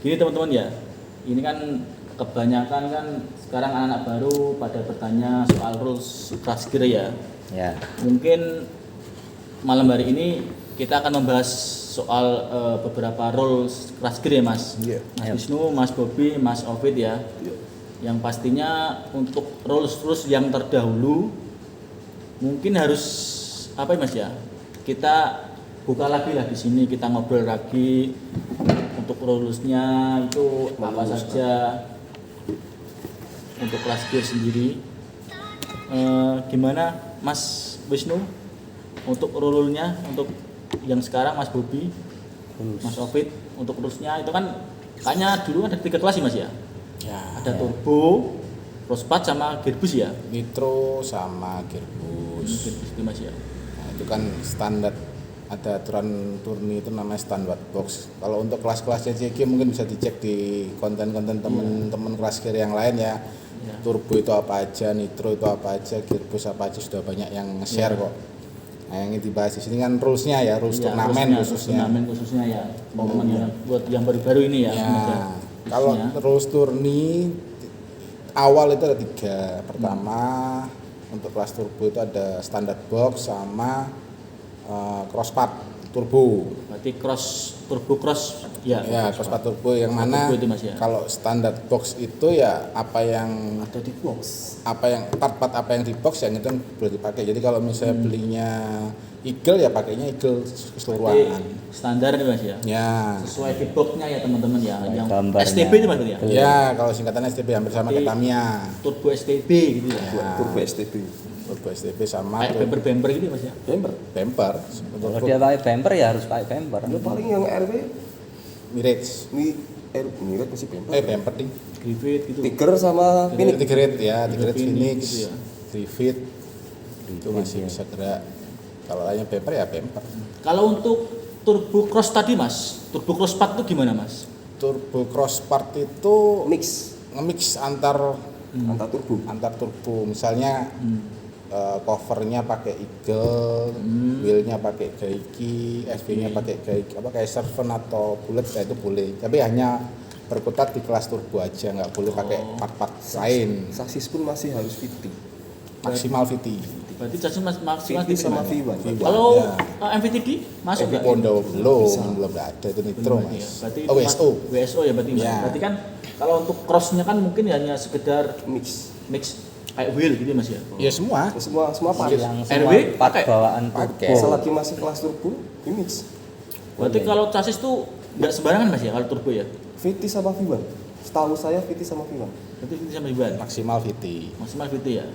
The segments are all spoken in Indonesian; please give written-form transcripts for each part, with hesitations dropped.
Gini teman-teman ya, ini kan kebanyakan kan sekarang anak-anak baru pada bertanya soal rules crash gear ya. Ya. Mungkin malam hari ini kita akan membahas soal beberapa rules crash gear ya Mas. Iya. Mas Wisnu, Mas Bobi, Mas Ovid ya. Yang pastinya untuk rules yang terdahulu mungkin harus apa ya Mas ya? Kita buka lagi lah di sini, kita ngobrol lagi untuk rulesnya itu apa saja untuk kelas gear sendiri. Gimana Mas Wisnu untuk rulesnya untuk yang sekarang, Mas Bobi, Mas Ovid untuk rulesnya itu kan kayaknya dulu ada 3 kelas sih Mas ya? Ya. Ada turbo, crosspat sama gearbus ya? Nitro sama gearbus. Gearbus itu Mas ya. Nah, itu kan standar, ada aturan turni itu namanya standard box. Kalau untuk kelas-kelasnya CG mungkin bisa dicek di konten-konten teman-teman kelas gear yang lain ya. Turbo itu apa aja, nitro itu apa aja, gearbus apa aja, sudah banyak yang share kok. Nah, yang dibahas di sini kan rulesnya ya, rules turnamen khususnya. Turnamen khususnya ya, teman-teman yang buat yang baru-baru ini ya. Kalau rules turni awal itu ada 3. Pertama untuk kelas turbo itu ada standard box sama crosspat turbo. Berarti turbo cross ya. Ya, crosspat turbo yang mana itu, Mas, ya? kalau standard box itu ya apa yang Ada di box. apa yang part-part apa yang di box yang itu boleh dipakai. Jadi kalau misalnya belinya Eagle ya pakainya Eagle keseluruhan. Standar nih Mas ya. Ya. Sesuai di boxnya ya teman-teman ya. Yang Gambarnya. STB itu Mas ya. Ya, kalau singkatannya STB hampir sama kayak Tamiya. Turbo STB gitu ya. Turbo STB. Turbo STB sama Kayak bumper gitu Mas ya. bumper. Kalau dia pakai bumper ya harus pakai bumper. Ya paling yang RW Mirage. ini masih bumper. Bumper ding. Griffith gitu. Tiger sama Phoenix. Tigret ya, Tigret Phoenix Phoenix, gitu ya. Griffith itu masih bisa gerak. Kalau lainnya bumper ya bumper. Kalau untuk turbo cross tadi Mas, turbo cross part itu gimana Mas? Turbo cross part itu Mix nge-mix antar antar turbo. Misalnya covernya pakai Eagle, wheelnya pakai Geikie, SV-nya pakai Geikie, apa kayak Servant atau Bullet ya itu boleh. Tapi hanya berkutat di kelas turbo aja, nggak boleh pakai part-part lain. Sasis pun masih harus VT. Maksimal VT. Berarti chassis maksimal VT sama gimana? V1. Kalau Ya. MVTD masuk nggak? Pondo belum ada itu nitro Belum, mas. ya. Berarti Oh, itu WSO. WSO ya berarti Mas. Ya. Berarti kan kalau untuk crossnya kan mungkin hanya sekedar Mix. mix kayak wheel gitu Mas ya. Ya semua. Semua part. Yang RW semua part pakai? bawaan Pakai. turbo. Selagi masih kelas turbo, di mix. Berarti kalau chassis tuh nggak sembarangan Mas ya kalau turbo ya. VT sama V1. Setahu saya VT sama V1. Berarti itu sama Iban. Maksimal VT. Maksimal gitu ya.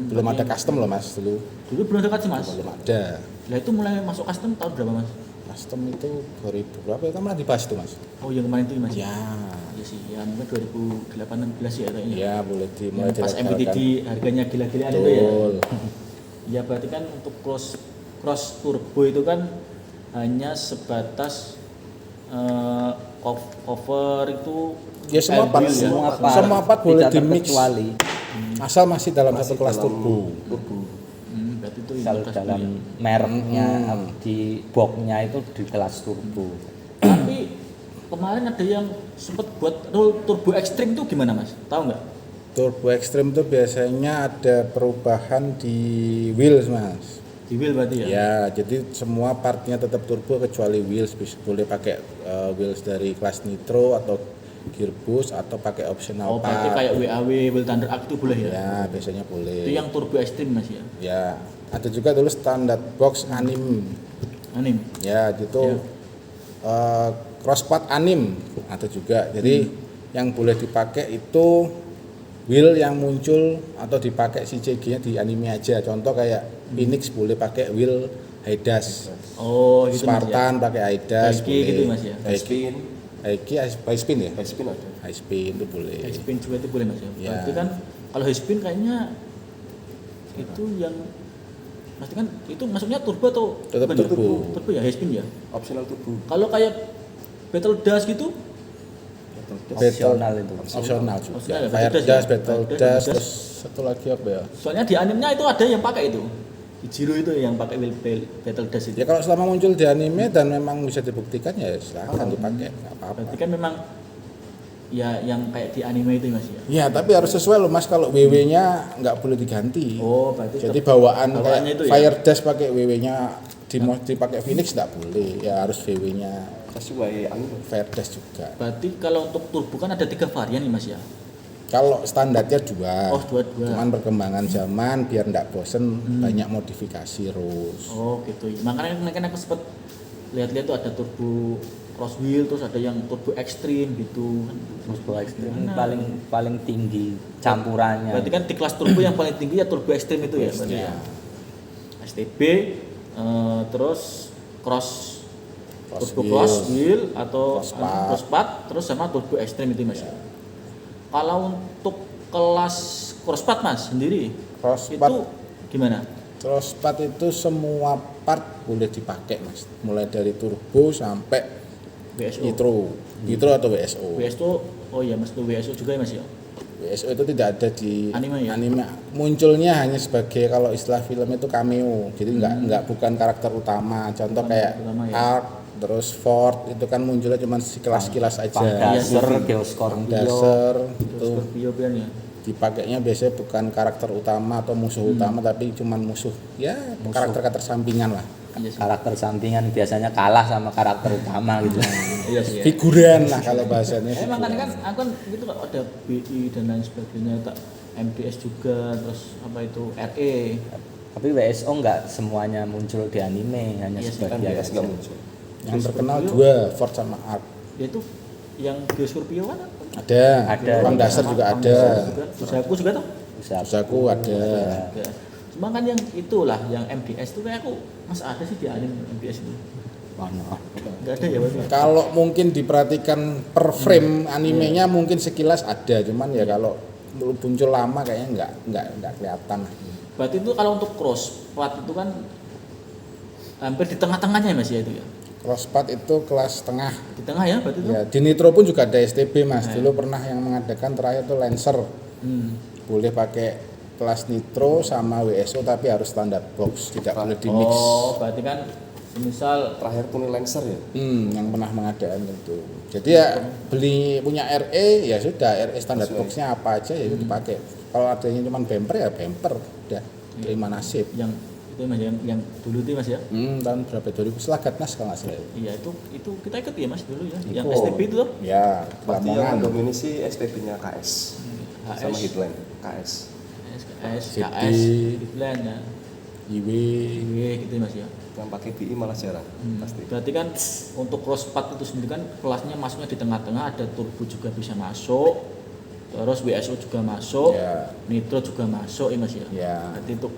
Belum ada custom loh mas dulu. Dulu belum dekat sih Mas. Belum ada. Lah itu mulai masuk custom tahun berapa Mas? Custom itu 2000 berapa ya? Kan malah dibahas tuh mas. Oh yang kemarin itu Mas. Ya. Iya sih, ya mungkin 2018 ya kayaknya. Ya boleh Yang pas dilegalkan. MVTD harganya gila-gilaan itu ya. Betul. Ya berarti kan untuk cross turbo itu kan hanya sebatas cover itu Ya semua part, wheel ya. semua part boleh tidak di mix. terkecuali. Asal masih dalam satu kelas dalam turbo. Berarti itu Misal indikasi dalam ya. mereknya di boxnya itu di kelas turbo. Tapi kemarin ada yang sempat buat roll turbo ekstrim itu gimana Mas? Tahu nggak? Turbo ekstrim itu biasanya ada perubahan di wheels mas. Di wheel berarti ya? Ya, jadi semua partnya tetap turbo kecuali wheels. Boleh pakai wheels dari kelas nitro atau gearbus atau pakai optional Oh berarti part. kayak WAW, Wheel Thunder Arc itu boleh ya? Ya, biasanya boleh. Itu yang turbo ekstrim Mas ya? Ya, ada juga dulu standard box anim. Anim. Ya, gitu. Crosspad anim ada juga. Jadi yang boleh dipakai itu wheel yang muncul atau dipakai si CG-nya di anime aja. Contoh kayak Phoenix boleh pakai wheel Haidas. Oh gitu Mas ya? Spartan pakai Haidas Geikie boleh. gitu, Mas, ya? High spin. High spin ya? High spin ada. High spin itu boleh. High spin juga itu boleh Mas ya? Ya. Berarti kan kalau high spin kayaknya itu yang Mas kan itu masuknya turbo atau Tetap bukan ya? turbo. Turbo ya, high spin ya. Optional turbo. Kalau kayak Battle Dash gitu, Opsional itu. Opsional juga. Opsional ya, Fire Battle Dash Dash, ya? Battle Battle Dash, Dash. terus satu lagi apa ya? soalnya di animenya itu ada yang pakai itu. Di Jiro itu yang pakai wheel Battle Dash itu. Ya kalau selama muncul di anime dan memang bisa dibuktikan ya silakan dipakai, nggak apa-apa. Berarti kan memang ya yang kayak di anime itu Mas ya. Ya, tapi harus sesuai loh Mas, kalau WW-nya nggak boleh diganti. Oh, berarti Jadi bawaan bawaannya kayak itu ya? Fire Dash pakai WW-nya dipakai Phoenix nggak boleh. Ya harus WW-nya Sesuai anu. Fire Dash juga. Berarti kalau untuk turbo kan ada 3 varian nih Mas ya. Kalau standarnya 2. Oh, 2. Cuman perkembangan zaman biar nggak bosen banyak modifikasi terus. Oh, gitu. Makanya kan aku sempet lihat-lihat tuh ada turbo cross wheel, terus ada yang turbo extreme gitu kan. turbo ekstrim Gimana? paling tinggi campurannya. Berarti kan di kelas turbo yang paling tinggi ya turbo extreme itu ya berarti ya. STB terus cross turbo cross wheel atau crosspad terus sama turbo extreme itu Mas. Kalau untuk kelas crosspad Mas sendiri Crosspad itu gimana? Crosspad itu semua part boleh dipakai Mas, mulai dari turbo sampai WSO. nitro atau WSO. WSO, oh iya Mas, itu WSO juga ya Mas ya? WSO itu tidak ada di Anime ya? Munculnya hanya sebagai, kalau istilah film itu cameo, jadi nggak bukan karakter utama. Contoh Bukan kayak karakter utama ya? Ark, terus Ford itu kan munculnya cuma sekilas-sekilas aja. Pandaser, Iya, Geoscorpio. Dasar Terus itu Scorpio kan ya? dipakainya biasanya bukan karakter utama atau musuh utama, tapi cuman musuh karakter-karakter sampingan lah. Iya sih. Karakter sampingan biasanya kalah sama karakter utama gitu. Iya sih ya. Figuran lah kalau bahasanya. Makanya kan aku kan gitu kok ada BI dan lain sebagainya, tak MDS juga, terus apa itu RE. Tapi WSO nggak semuanya muncul di anime, hanya Iya sih, Kan sebagian. DS nggak muncul. Yang terkenal 2, Ford sama Ark. Itu yang Geoscorpio kan Ada. Bang Dasar juga ada. Usahaku juga tuh. Usahaku ada. Ya. Cuma kan yang itulah yang MDS itu kayak aku mas ada sih di anime MDS itu. Mana? Enggak ada ya Mas? Kalau mungkin diperhatikan per frame animenya mungkin sekilas ada, cuman ya kalau muncul lama kayaknya nggak kelihatan. Berarti itu kalau untuk crosspad itu kan hampir di tengah-tengahnya ya Mas ya itu ya. Crosspad itu kelas tengah. Di tengah ya berarti itu. Ya, di Nitro pun juga ada STB Mas. Dulu pernah yang mengadakan terakhir tuh Lancer. Boleh pakai kelas Nitro sama WSO tapi harus standar box, tidak boleh di mix. Oh, berarti kan misal Terakhir tuh Lancer ya. Yang pernah mengadakan itu. Jadi ya beli punya RE ya sudah, RE standar boxnya apa aja ya itu dipakai. Kalau adanya cuma bumper ya bumper, udah terima nasib. yang itu Mas yang dulu itu Mas ya. Tahun berapa? 2000 setelah Gatnas kalau nggak salah. Iya itu kita ikut ya Mas dulu ya. Yang Ikut. STB itu tuh. Ya, Berarti yang Lamongan. mendominasi STP-nya KS sama Hitland. KS. KS, Hitland ya. IW. Iya gitu Mas ya. Yang pakai BI malah jarang pasti. Berarti kan untuk crosspad itu sendiri kan kelasnya masuknya di tengah-tengah, ada turbo juga bisa masuk, terus WSO juga masuk, Ya. nitro juga masuk ya Mas ya. Ya. Berarti untuk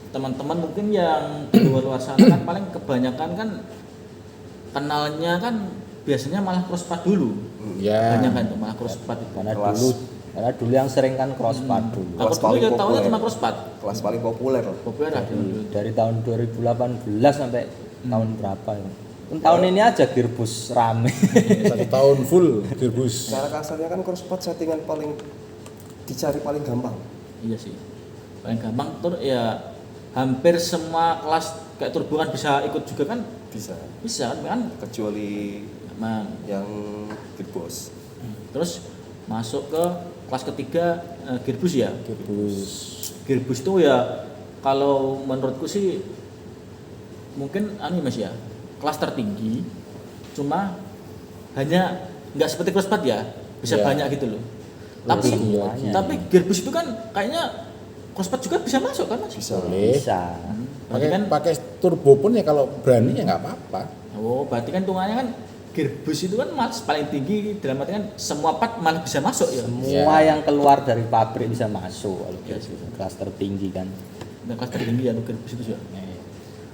teman-teman mungkin yang di luar sana kan paling kebanyakan kan kenalnya kan biasanya malah crosspad dulu. Ya. Banyak kan tuh malah crosspad itu. Karena dulu yang sering kan crosspad dulu. Aku Kelas dulu paling ya tahunya populer. cuma crosspad. Kelas paling populer lah. Populer lah dulu. Dari tahun 2018 sampai tahun berapa ya? Tahun ini aja Gearbus rame. 1 tahun full gearbus. Cara kasarnya kan crosspad settingan paling dicari paling gampang. Iya sih. Paling gampang tuh ya hampir semua kelas kayak turbo kan bisa ikut juga kan? Bisa. Bisa kan? Kecuali Emang. yang Gearbos. Terus masuk ke kelas ketiga Gearbus ya. Gearbus itu ya kalau menurutku sih mungkin Mas ya kelas tertinggi, cuma hanya nggak seperti crosspad ya, bisa Ya. banyak gitu loh. Tapi semuanya. tapi Gearbus itu kan kayaknya crosspad juga bisa masuk kan Mas? Bisa. Boleh. Bisa. Berarti kan Pakai turbo pun ya kalau berani ya nggak apa-apa. oh berarti kan hitungannya kan Gearbus itu kan mas paling tinggi dalam arti kan semua part malah bisa masuk ya. Semua yang keluar dari pabrik bisa masuk kalau gitu. Kelas tertinggi kan. Dan kelas tertinggi ya Gearbus itu ya.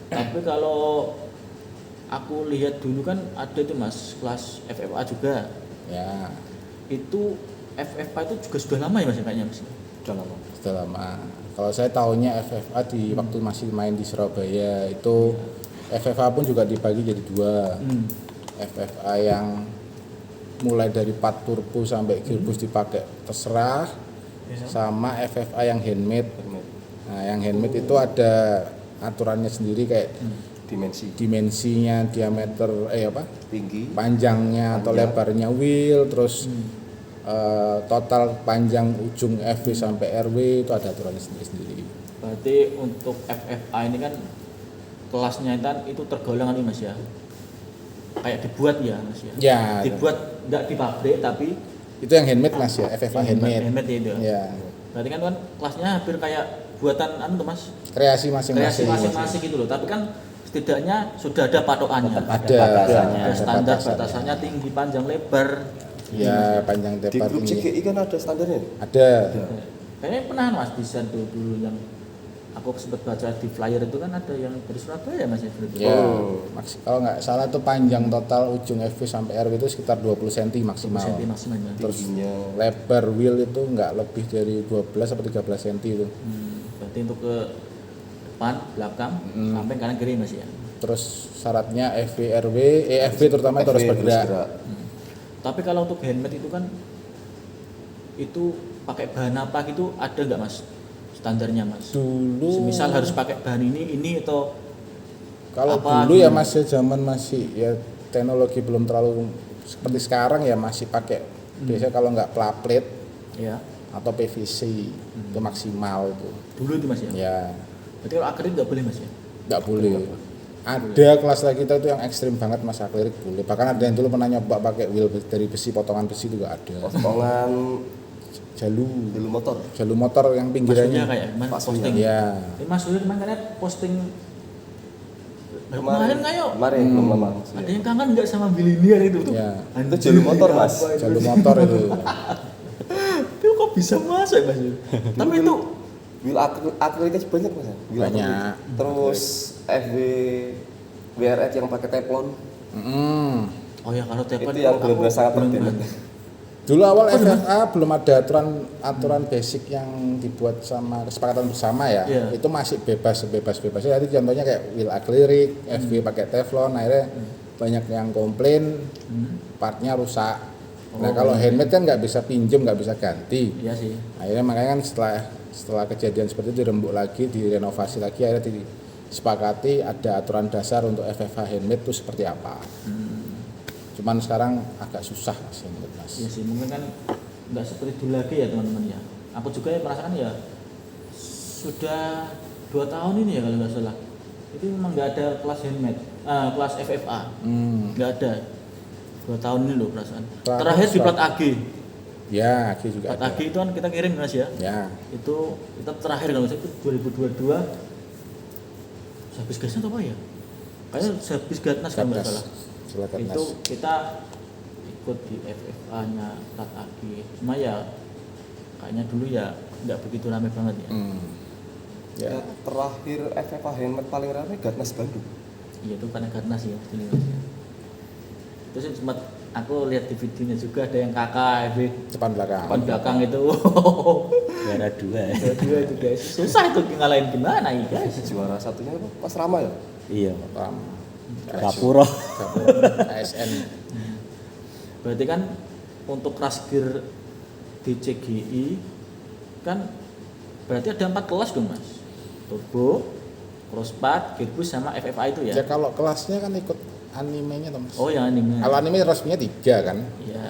Tapi kalau aku lihat dulu kan ada itu mas kelas FFA juga. Ya, Itu FFA itu juga sudah lama ya mas kayaknya mas. Udah lama. sudah lama. Kalau saya tahunya FFA di waktu masih main di Surabaya itu FFA pun juga dibagi jadi 2. FFA yang mulai dari part turbo sampai gearbus dipakai terserah, sama FFA yang handmade. Nah, yang handmade itu ada aturannya sendiri kayak dimensinya, diameter tinggi, panjangnya atau lebarnya wheel, terus total panjang ujung FV sampai RW itu ada aturannya sendiri-sendiri. Berarti untuk FFA ini kan kelasnya itu tergolong nih Mas ya. Kayak dibuat ya Mas ya. Ya, Dibuat nggak di pabrik tapi itu yang handmade Mas ya, FFA handmade. Handmade ya itu. Ya, Berarti kan kelasnya hampir kayak buatan tuh Mas. kreasi Kreasi masing-masing. masing-masing gitu loh. Tapi kan setidaknya sudah ada patokannya. Ada Ada standar batasannya tinggi, panjang, lebar. Ya, panjang Di tepat grup ini. CGI kan ada standarnya. Ada. Kayaknya pernah Mas desain dulu yang aku sempat baca di flyer itu kan ada yang dari Surabaya Mas ya. Ya, kalau nggak salah tuh panjang total ujung FV sampai RW itu sekitar 20 cm maksimal. Senti maksimal ya. Terus Tingginya. lebar wheel itu nggak lebih dari 12 atau 13 cm itu. Berarti untuk ke depan, belakang, samping kanan kiri Mas ya. Terus syaratnya FV RW, FV terutama itu harus FV bergerak. Tapi kalau untuk handmade itu kan itu pakai bahan apa gitu ada nggak Mas standarnya Mas? Dulu Misal harus pakai bahan ini atau kalau apa dulu ya gitu? Mas ya zaman masih ya teknologi belum terlalu seperti sekarang ya masih pakai biasanya kalau nggak plate ya atau PVC itu maksimal itu. dulu itu Mas ya? Ya Berarti kalau akrilik nggak boleh Mas ya? nggak boleh. Ada kelas lagi kita itu yang ekstrim banget Mas akrilik boleh. Bahkan ada yang dulu pernah nyoba pakai wheel dari besi, potongan besi juga ada. Potongan Jalur motor. yang Mas Surya pinggirannya. kayak Mas Pak Surya. posting. Ya. Ini Mas Surya kemarin katanya posting kemarin kayak Kemarin belum lama. ada yang kangen nggak sama milenial itu tuh? Ya. Itu jalur motor, Mas. Jalur motor itu. Itu kok bisa masuk Mas? Tapi itu Wheel akriliknya banyak Mas. Wheel Banyak. akrilik. Terus FW WRX yang pakai teflon. oh ya kalau tepon Itu yang benar-benar sangat terkenal. Dulu awal FFA belum ada aturan basic yang dibuat sama kesepakatan bersama ya. Iya. Itu masih bebas-bebasnya. Jadi contohnya kayak wheel akrilik, FV pakai teflon, akhirnya banyak yang komplain partnya rusak. Nah kalau handmade kan nggak bisa pinjem, nggak bisa ganti. Iya sih. Akhirnya makanya kan setelah kejadian seperti itu dirembuk lagi, direnovasi lagi, akhirnya disepakati ada aturan dasar untuk FFA handmade itu seperti apa. Cuman sekarang agak susah Mas handmade Mas. Iya sih, mungkin kan nggak seperti dulu lagi ya teman-teman ya. Aku juga ya merasakan ya sudah 2 tahun ini ya kalau nggak salah. Itu memang nggak ada kelas handmade, kelas FFA, nggak ada. 2 tahun ini loh perasaan. Plat- Terakhir di plat plat- AG. Ya, Aki juga Plat ada. AG itu kan kita kirim Mas ya. Ya, Itu kita terakhir kalau nggak salah itu 2022. Habis gasnya atau apa ya? Kayaknya habis gatnas kalau nggak salah. silakan Itu kita ikut di FFA-nya plat AG. Cuma ya kayaknya dulu ya nggak begitu ramai banget ya. Ya. Ya, terakhir FFA handmade paling ramai Gatnas Bandung. Iya itu karena gatnas ya sini Mas ya. Terus sempat aku lihat di videonya juga ada yang kakak Depan belakang. depan belakang itu. Juara 2. Dua itu guys. Susah itu ngalahin gimana ya guys. Juara satunya apa? Mas Rama ya? Iya, Ram. Gapura. ASN. Berarti kan untuk kelas gear di CGI kan berarti ada 4 kelas dong Mas. Turbo, crosspad, gearbox sama FFA itu ya. Ya kalau kelasnya kan ikut animenya Mas. Oh yang anime. Kalau anime resminya 3 kan. Iya.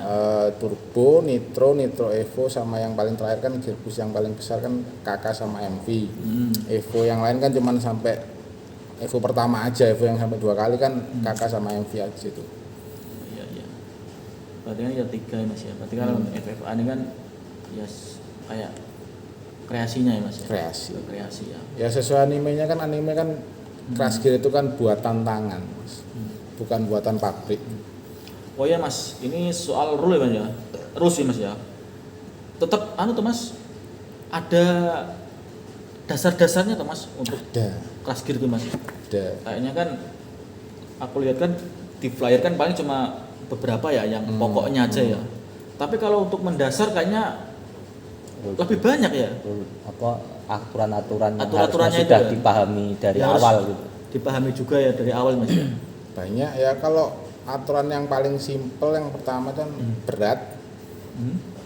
Turbo, Nitro Evo sama yang paling terakhir kan gearbox yang paling besar kan KK sama MV. Evo yang lain kan cuman sampai Evo pertama aja, Evo yang sampai 2 kali kan KK sama MV aja itu. Iya iya. Berarti kan ya 3 ya Mas ya. Berarti kalau FFA ini kan ya kayak kreasinya ya Mas ya. Kreasi. Kreasi ya. Ya sesuai animenya kan anime kan crash gear itu kan buatan tangan Mas. Bukan buatan pabrik. Oh ya Mas, ini soal rule ya Mas ya. Rules ya Mas ya. Tetap tuh Mas ada dasar-dasarnya tuh Mas untuk Ada. kelas gear tuh Mas. Ada. Kayaknya kan aku lihat kan di flyer kan paling cuma beberapa ya yang pokoknya aja ya. Tapi kalau untuk mendasar kayaknya lebih banyak ya. Apa aturan-aturan yang Aturan-aturannya harusnya sudah itu ya? dipahami dari Yang harus awal gitu. Dipahami juga ya dari awal Mas ya. Banyak ya kalau aturan yang paling simpel yang pertama kan berat.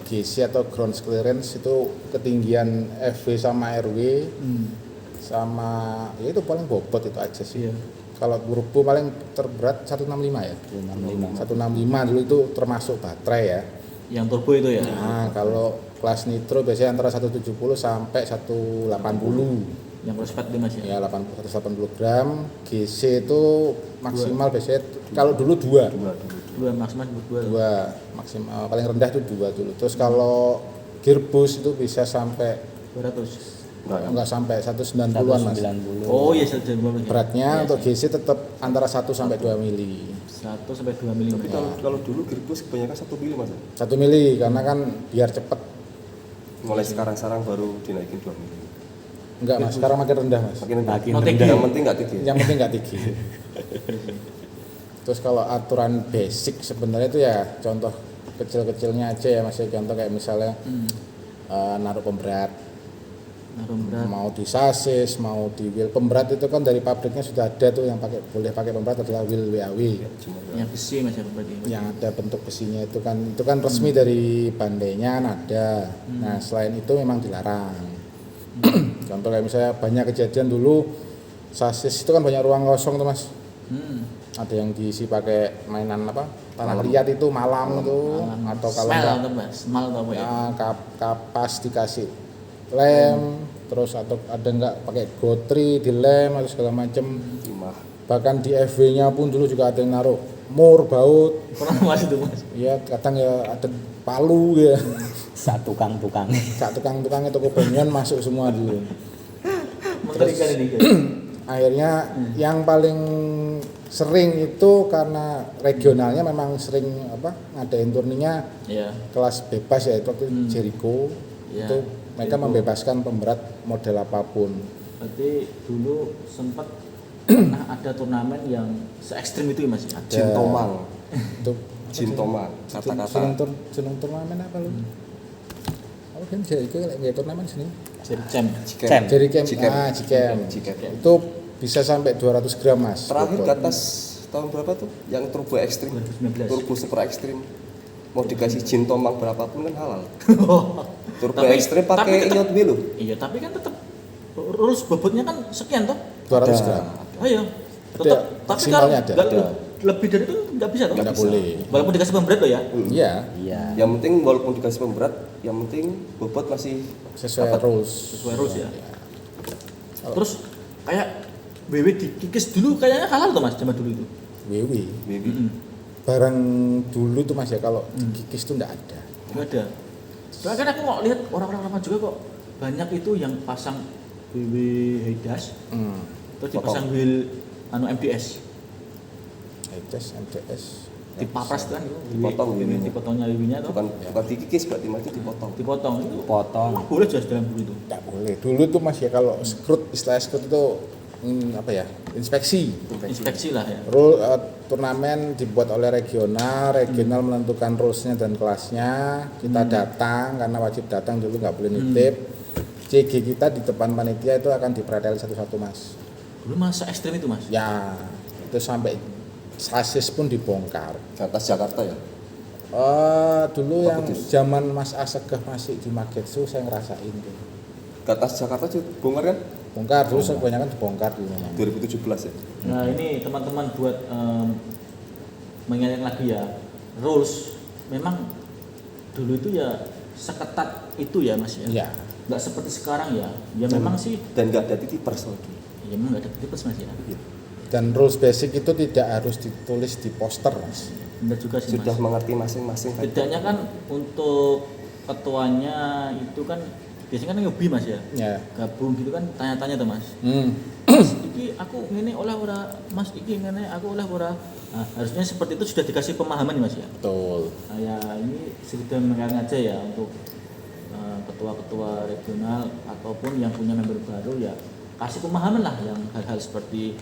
GC atau ground clearance itu ketinggian FV sama RW sama ya itu paling bobot itu aja sih. Iya. Kalau turbo paling terberat 165 ya. 165 dulu itu termasuk baterai ya. Yang turbo itu ya. Nah, kalau kelas nitro biasanya antara 170 sampai 180. Yang crossfit itu Mas ya. Ya, 180 gram. GC itu maksimal biasanya kalau dulu 2. Dua maksimal dua. 2 maksimal paling rendah itu 2 dulu. Terus kalau gearbox itu bisa sampai 200. enggak sampai 190-an Mas. 190. Oh iya 190. Beratnya untuk GC tetap antara 1 sampai 2 mili. 1 sampai 2 mm. Tapi kalau dulu gearbox kebanyakan 1 mili Mas. 1 mili karena kan biar cepet. Mulai sekarang baru dinaikin 2 mili. Enggak Mas, sekarang makin rendah Mas. Makin rendah. Makin rendah. Yang penting nggak tinggi. Yang penting nggak tinggi. Terus kalau aturan basic sebenarnya itu ya contoh kecil-kecilnya aja ya Mas. Contoh kayak misalnya naruh pemberat. Naruh berat. Mau di sasis, mau di wheel pemberat itu kan dari pabriknya sudah ada tuh yang boleh pakai pemberat adalah wheel WAW. Yang besi Mas ya berarti. Yang ada bentuk besinya itu kan resmi dari bandainya ada. Nah, selain itu memang dilarang. Contoh kayak misalnya banyak kejadian dulu sasis itu kan banyak ruang kosong tuh Mas. Ada yang diisi pakai mainan apa? Tanah liat itu malam itu atau kalau Smell enggak atau Mas? Smell atau apa ya? kapas dikasih lem, terus atau ada enggak pakai gotri di lem atau segala macam. Bahkan di FW-nya pun dulu juga ada yang naruh mur baut. Pernah Mas itu Mas? Iya, kadang ya ada palu ya. Sak tukang-tukang. Sak tukang-tukangnya toko bangunan masuk semua dulu. Mengerikan ini. Akhirnya yang paling sering itu karena regionalnya memang sering ngadain turninya Iya. kelas bebas ya itu waktu Jericho. Iya. Itu mereka membebaskan pemberat model apapun. Berarti dulu sempat pernah ada turnamen yang se ekstrim itu ya Mas ya? Jintomang. Itu Jintomang. Kata-kata. Jeneng turnamen apa lu? Apa kan Jericho lagi turnamen sini? Jam. Cem. Jericho Jikem. Jikem. Itu bisa sampai 200 gram Mas. Terakhir bobot. ke atas tahun berapa tuh? Yang turbo ekstrim. 2019. Turbo super ekstrim. Mau dikasih jintomang berapapun kan halal. Turbo Tapi- ekstrim tapi pakai tetap- iot bilu. Iya, tapi kan tetap rules bobotnya kan sekian toh? 200 gram. Oh iya. Ada, Tetap, tapi maksimalnya kan ada. nggak- lebih dari itu nggak bisa toh? Nggak boleh. Walaupun dikasih pemberat loh ya. Iya, Iya. Yang penting walaupun dikasih pemberat, yang penting bobot masih sesuai dapat. rules. Sesuai rules ya. Terus kayak WW dikikis dulu kayaknya halal tuh Mas zaman dulu itu. WW. Baby. Barang dulu tuh Mas ya kalau kikis tuh enggak ada. Nggak ada. Soalnya kan aku mau lihat orang-orang lama juga kok banyak itu yang pasang WW Heidas terus dipasang wheel MDS HS, MTS. dipapras kan Dipotong ini WW-nya. dipotongnya WW-nya tuh Bukan dikikis berarti masih dipotong. dipotong itu Potong. boleh jelas dalam dulu itu. Enggak boleh. Dulu tuh Mas ya kalau scrut istilah scrut itu inspeksi. Inspeksi lah ya. Turnamen dibuat oleh regional menentukan rulesnya dan kelasnya. Kita datang karena wajib datang dulu nggak boleh nitip. CG kita di depan panitia itu akan dipretel satu-satu Mas. Dulu masa ekstrim itu Mas. Ya, itu sampai sasis pun dibongkar. Di atas Jakarta ya. Dulu yang Kudus. zaman Mas Asegah masih di Magetsu saya ngerasain tuh. Ke atas Jakarta juga bongkar kan? Bongkar dulu kebanyakan dibongkar dulu memang. 2017 ya. Nah ini teman-teman buat mengingat lagi ya rules memang dulu itu ya seketat itu ya Mas ya. Iya. Nggak seperti sekarang ya. Ya memang sih Dan nggak ada titipers lagi. ya memang nggak ada tipes Mas ya. Dan rules basic itu tidak harus ditulis di poster Mas. Benar juga sih Sudah Mas. mengerti masing-masing. Bedanya kan untuk ketuanya itu kan biasanya kan nyobi Mas ya. Ya. Gabung gitu kan tanya-tanya tuh Mas. Mas, iki aku ngene oleh ora Mas iki ngene aku oleh ora. Nah, harusnya seperti itu sudah dikasih pemahaman nih Mas ya. Betul. Nah, ya ini sekedar mengingatkan aja ya untuk ketua-ketua regional ataupun yang punya member baru ya kasih pemahaman lah yang hal-hal seperti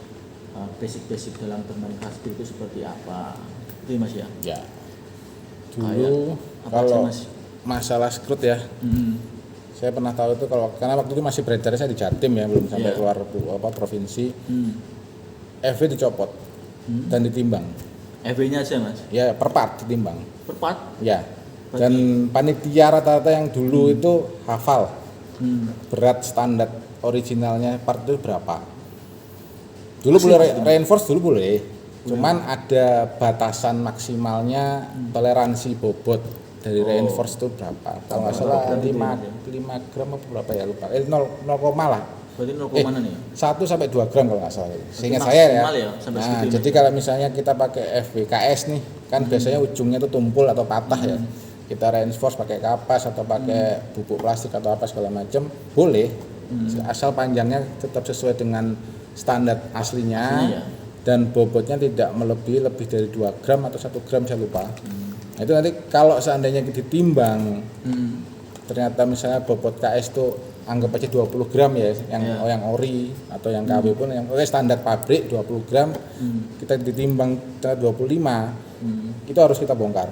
basic-basic dalam bermain kelas itu seperti apa. Itu ya Mas ya. Ya. Kayak Dulu apa kalau aja, Mas? masalah scrut ya, saya pernah tahu itu karena waktu itu masih beredar saya di Jatim ya, belum sampai Iya. keluar provinsi. FV dicopot dan ditimbang. FW-nya aja Mas. Ya, per part ditimbang. Per part. Ya. Dan panitia rata-rata yang dulu itu hafal berat standar originalnya part itu berapa. Dulu boleh reinforce dulu boleh. Cuman ada batasan maksimalnya toleransi bobot dari reinforce itu berapa? Kalau nggak salah 5 gram apa berapa ya lupa. 0 lah. Berarti 0, mana nih? 1 sampai 2 gram kalau nggak salah. Seingat Berarti saya ya. maksimal ya, sampai Nah, segitu jadi ya? kalau misalnya kita pakai FWKS nih, kan biasanya ujungnya tuh tumpul atau patah ya. Kita reinforce pakai kapas atau pakai bubuk plastik atau apa segala macam, boleh. Asal panjangnya tetap sesuai dengan standar aslinya. Aslinya ya. Dan bobotnya tidak melebihi lebih dari 2 gram atau 1 gram saya lupa. Nah, itu nanti kalau seandainya ditimbang ternyata misalnya bobot KS itu anggap aja 20 gram ya yang ori atau yang KW pun yang standar pabrik 20 gram kita ditimbang 25 itu harus kita bongkar.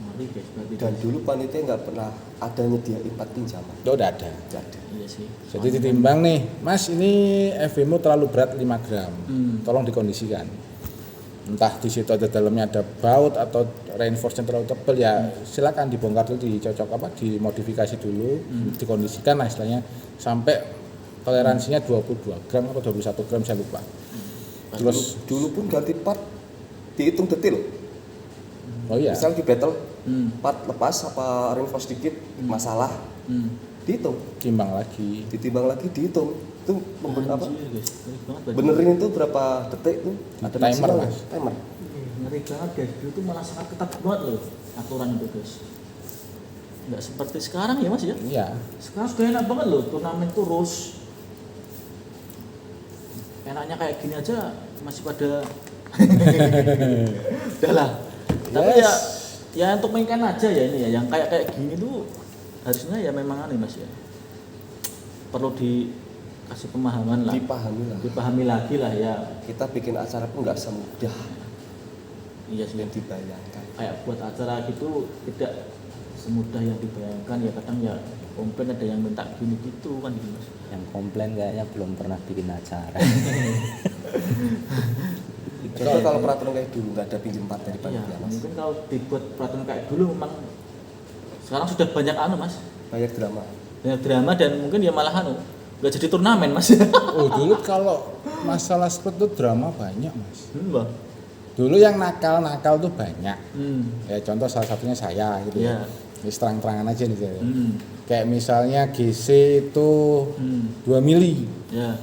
Mari guys, berarti. Dan dulu panitia nggak pernah ada nyediain 4 pinjaman. Itu udah ada. Nggak ada. Iya sih. Jadi ditimbang nih, Mas ini FV-mu terlalu berat 5 gram, tolong dikondisikan. Entah di situ ada dalamnya ada baut atau reinforcement terlalu tebal ya silakan dibongkar dulu, dicocok dimodifikasi dulu, dikondisikan lah istilahnya sampai toleransinya 22 gram atau 21 gram saya lupa. Terus dulu pun ganti part dihitung detil. oh iya, Misal di battle part lepas apa reinforce dikit masalah dihitung, timbang lagi. ditimbang lagi dihitung. Itu apa? Anjir, guys. Ngeri banget berarti. Benerin itu berapa detik tuh? Ada Timer, maksimal, Mas. Timer. Ngeri banget guys. Dulu tuh malah sangat ketat banget loh aturan itu guys. Nggak seperti sekarang ya Mas ya. Iya. Sekarang sudah enak banget loh, turnamen tuh rules. Enaknya kayak gini aja masih pada udah lah. Tapi ya untuk mainkan aja ya ini ya, yang kayak gini tuh harusnya ya memang aneh Mas ya. Perlu dikasih pemahaman lah. Dipahami lagi lah ya. Kita bikin acara pun nggak semudah Iya sih. yang dibayangkan. Kayak buat acara gitu tidak semudah yang dibayangkan ya, kadang ya komplain ada yang minta gini gitu kan gitu Mas. Yang komplain kayaknya belum pernah bikin acara. Contoh kalau peraturan kayak dulu nggak ada pinjam part dari Iya, panitia Mas. mungkin kalau dibuat peraturan kayak dulu memang sekarang sudah banyak Mas. Banyak drama. Banyak drama dan mungkin ya malah nggak jadi turnamen Mas. Oh dulu kalau masalah seperti itu drama banyak Mas. Bang. Dulu yang nakal tuh banyak. Ya contoh salah satunya saya gitu Iya. ya. Ini terang-terangan aja nih saya. Kayak misalnya GC itu 2 mili. Ya.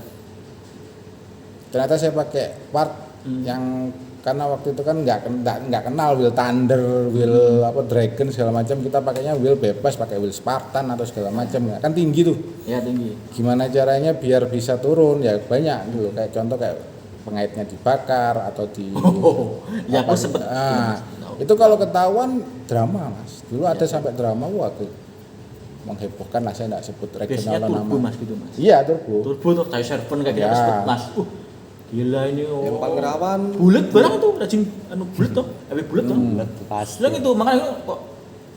Ternyata saya pakai part yang karena waktu itu kan nggak kenal wheel Thunder, wheel apa Dragon segala macam, kita pakainya wheel bebas, pakai wheel Spartan atau segala macam, kan tinggi tuh. Ya tinggi. Gimana caranya biar bisa turun ya banyak gitu. Kayak contoh kayak pengaitnya dibakar atau di Ya aku apa sempet. gitu. Itu kalau ketahuan drama Mas. Dulu ada sampai drama waktu menghebohkan lah, saya nggak sebut Biasanya regional turbo nama. Mas gitu Mas. Iya turbo. Turbo tuh kayak serpent kayak Ya. kita sebut Mas. Gila ini Yang Pangerawan bulat barang tuh rajin bulat tuh, tapi bulat tuh. Pasti. Bilang itu makanya kok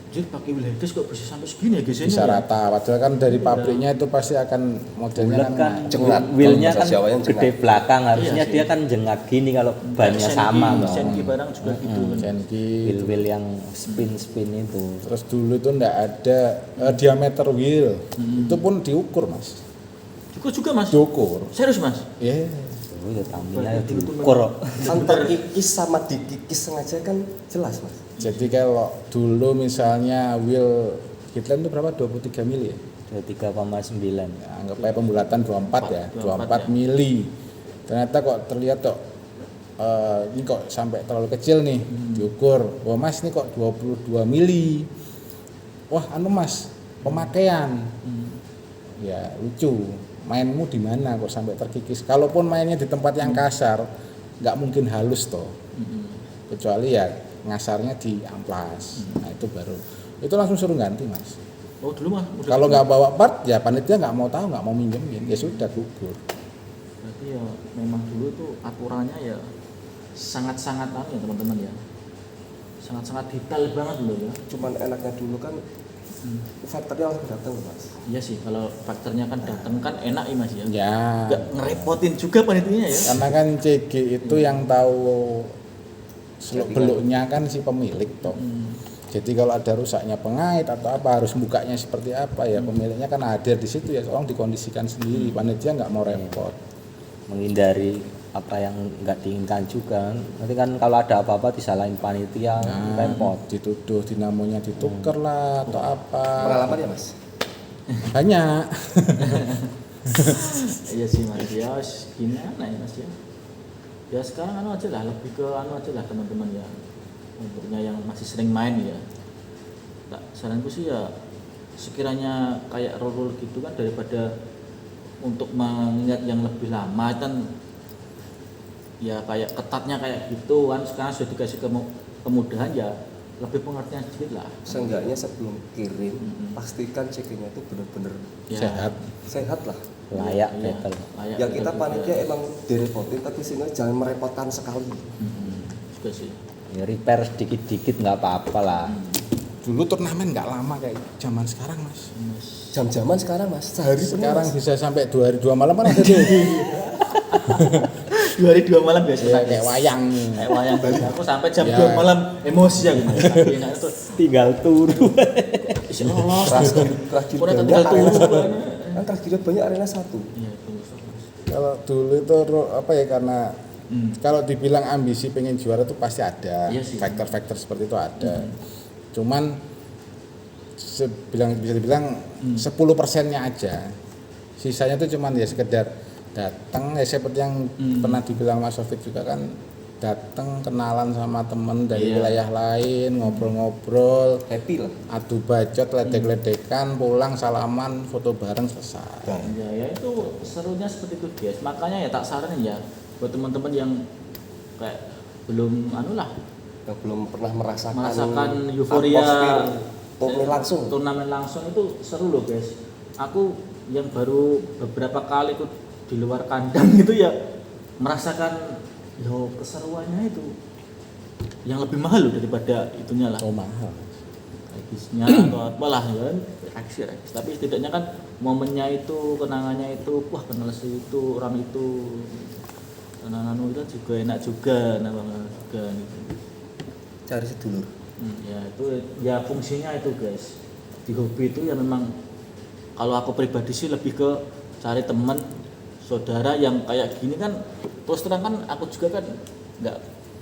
jadi pakai wheel headers kok bisa sampai segini ya gesernya. Bisa ya? rata. Padahal kan dari pabriknya itu pasti akan modelnya Bulat kan jengat. wheelnya Kalau kan bahasa Jawanya jengat. gede belakang, harusnya Iya sih. dia kan jengat gini kalau bannya sama loh. Senki barang juga gitu kan. Senki. Wheel yang spin itu. Terus dulu itu nggak ada diameter wheel. Itu pun diukur Mas. Juga Mas. Diukur. Serius Mas. Iya. Oh, ya tampilnya Berarti dulu tuh diukur. antar kikis sama dikikis sengaja kan jelas Mas. Jadi kalau dulu misalnya wheel Hitland itu berapa? 23 mili ya? 23,9. Ya, anggap aja pembulatan 24 ya, 24 24 mili. Ternyata kok terlihat kok ini kok sampai terlalu kecil nih diukur. Wah Mas ini kok 22 mili. Wah anu Mas, pemakaian. Ya lucu. Mainmu di mana kok sampai terkikis? Kalaupun mainnya di tempat yang kasar, nggak mungkin halus toh. Kecuali ya ngasarnya di amplas. Nah itu baru. Itu langsung suruh ganti Mas. Oh dulu Mas. udah Kalau gitu. nggak bawa part ya panitia nggak mau tahu, nggak mau minjemin, ya sudah gugur. Berarti ya memang dulu tuh aturannya ya sangat-sangat ya teman-teman ya. Sangat-sangat detail banget loh ya. Cuman enaknya dulu kan faktornya langsung datang Mas. Iya sih, kalau faktornya kan datang kan enak ya Mas ya. Ya, Nggak ngerepotin juga panitianya ya. karena kan CG itu yang tahu seluk beluknya kan si pemilik toh. Jadi kalau ada rusaknya pengait atau apa harus bukanya seperti apa ya pemiliknya kan hadir di situ ya, tolong dikondisikan sendiri. Panitia nggak mau repot. Menghindari apa yang nggak diinginkan juga. Nanti kan kalau ada apa-apa disalahin panitia, repot. dituduh dinamonya ditukar lah atau apa. Pengalaman ya mas? Banyak. Iya sih mas, ya gimana ya mas ya. Ya sekarang anu aja lah, lebih ke anu aja lah teman-teman ya. Umurnya yang masih sering main ya. Tak, saranku sih ya sekiranya kayak role gitu kan, daripada untuk mengingat yang lebih lama kan ya kayak ketatnya kayak gitu kan, sekarang sudah dikasih kemudahan ya lebih pengertian sedikit lah. Seenggaknya sebelum kirim pastikan check-innya itu benar-benar Ya, sehat lah. Layak iya, betul. layak Ya kita betul panitia juga. emang direpotin tapi sini jangan merepotkan sekali. Juga sih. Ya, repair sedikit-dikit nggak apa-apa lah. Dulu turnamen nggak lama kayak zaman sekarang mas. Jam-jaman sekarang mas, sehari penuh, Sekarang Mas. bisa sampai 2 hari 2 malam kan ada tuh. 2 hari 2 malam biasa. Kayak wayang. Kayak wayang bagi aku sampai jam Ya. 2 malam emosi aku mas. Tapi enak itu Tinggal turu. isi lolos. Keras Kurang banyak tinggal arena tunggu. satu. Kan keras banyak arena satu. Iya itu. Kalau dulu itu apa ya, karena kalau dibilang ambisi pengen juara itu pasti ada. Iya sih. Faktor-faktor seperti itu ada. Cuman bisa dibilang 10%-nya aja. Sisanya itu cuman ya sekedar datang ya, seperti yang pernah dibilang Mas Sofit juga kan, datang kenalan sama temen dari Iya. wilayah lain, ngobrol-ngobrol, Happy lah. adu bacot, ledek-ledekan, pulang salaman, foto bareng, selesai. Ya itu serunya seperti itu guys. Makanya ya tak saranin ya buat teman-teman yang kayak belum anu lah Yang belum pernah merasakan euforia atmosfer turnamen langsung itu seru loh guys. Aku yang baru beberapa kali ikut di luar kandang gitu ya merasakan yo keseruannya itu yang lebih mahal loh daripada itunya lah. Oh mahal. Reaksinya atau apalah ya kan, reaksi. Tapi setidaknya kan momennya itu, kenangannya itu, wah kenal si itu orang itu, kenangan itu juga enak juga, namanya juga gitu. cari sedulur. Ya itu ya fungsinya itu guys, di hobi itu ya memang kalau aku pribadi sih lebih ke cari teman saudara yang kayak gini kan. Terus terang kan aku juga kan nggak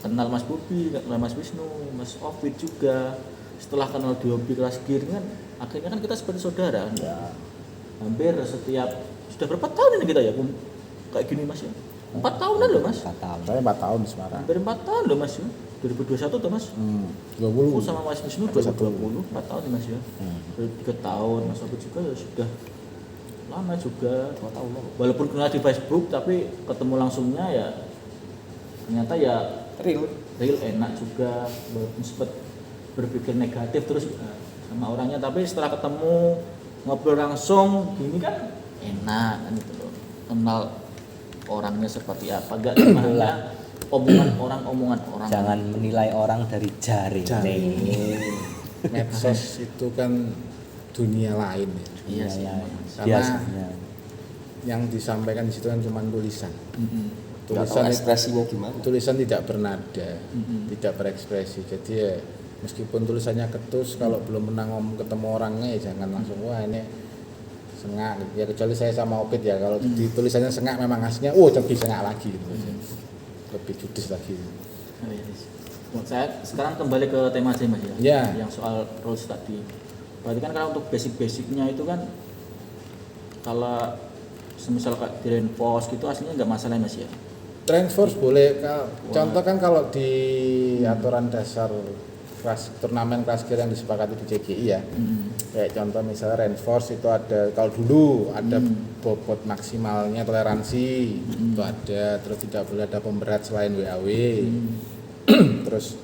kenal Mas Bobi, nggak kenal Mas Wisnu, Mas Ovid juga. Setelah kenal di hobi kelas gear kan akhirnya kan kita seperti saudara. Ya. Hampir setiap sudah berapa tahun ini kita ya kayak gini Mas ya, 4 tahunan loh Mas, 4 tahun. Saya 4 tahun di Semarang. hampir 4 tahun loh Mas ya. 2021 tuh Mas. 20. Aku sama Mas Wisnu 2020, 4 tahun nih Mas ya. 3 tahun, Mas Ovid juga ya sudah lama juga. 2 tahun lalu. Walaupun kenal di Facebook tapi ketemu langsungnya ya ternyata ya Real. enak juga, walaupun sempat berpikir negatif terus sama orangnya, tapi setelah ketemu ngobrol langsung gini kan enak kan gitu loh, kenal orangnya seperti apa, gak cuma hanya omongan orang. Jangan menilai orang dari jari. Medsos itu kan dunia lain ya. Iya sih. Ya, Karena biasanya. yang disampaikan di situ kan cuma tulisan. Nggak tahu Tulisan ekspresinya gimana. tulisan tidak bernada, tidak berekspresi. Jadi ya meskipun tulisannya ketus, kalau belum pernah ketemu orangnya ya jangan langsung wah ini sengak gitu. Ya kecuali saya sama Opit ya, kalau di tulisannya sengak memang aslinya lebih sengak lagi gitu. Lebih judes lagi. Oh, iya. Saya sekarang kembali ke tema aja Mas ya, Ya. yang soal rules tadi. Berarti kan kalau untuk basic-basicnya itu kan kalau semisal kayak di reinforce gitu aslinya nggak masalah Mas ya. Transfer boleh, contoh kan kalau di aturan dasar turnamen kelas gear yang disepakati di CGI ya, kayak contoh misalnya reinforce itu ada, kalau dulu ada bobot maksimalnya toleransi itu ada, terus tidak boleh ada pemberat selain WAW, terus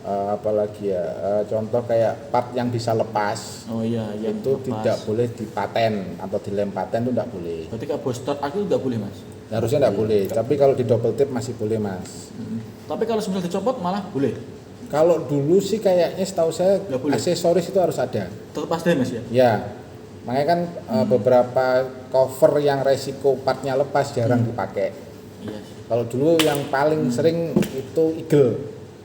apalagi ya, contoh kayak part yang bisa lepas Oh iya, yang itu lepas. tidak boleh dipaten atau dilem paten itu tidak boleh. Berarti kalau booster aku nggak boleh Mas. Harusnya tidak boleh, tapi kalau di double tip masih boleh mas. Tapi kalau semisal dicopot malah boleh. Kalau dulu sih kayaknya setahu saya Nggak boleh. aksesoris itu harus ada. Terlepas deh Mas ya. Ya, makanya kan beberapa cover yang resiko partnya lepas jarang dipakai. Iya sih. Kalau dulu yang paling sering itu eagle.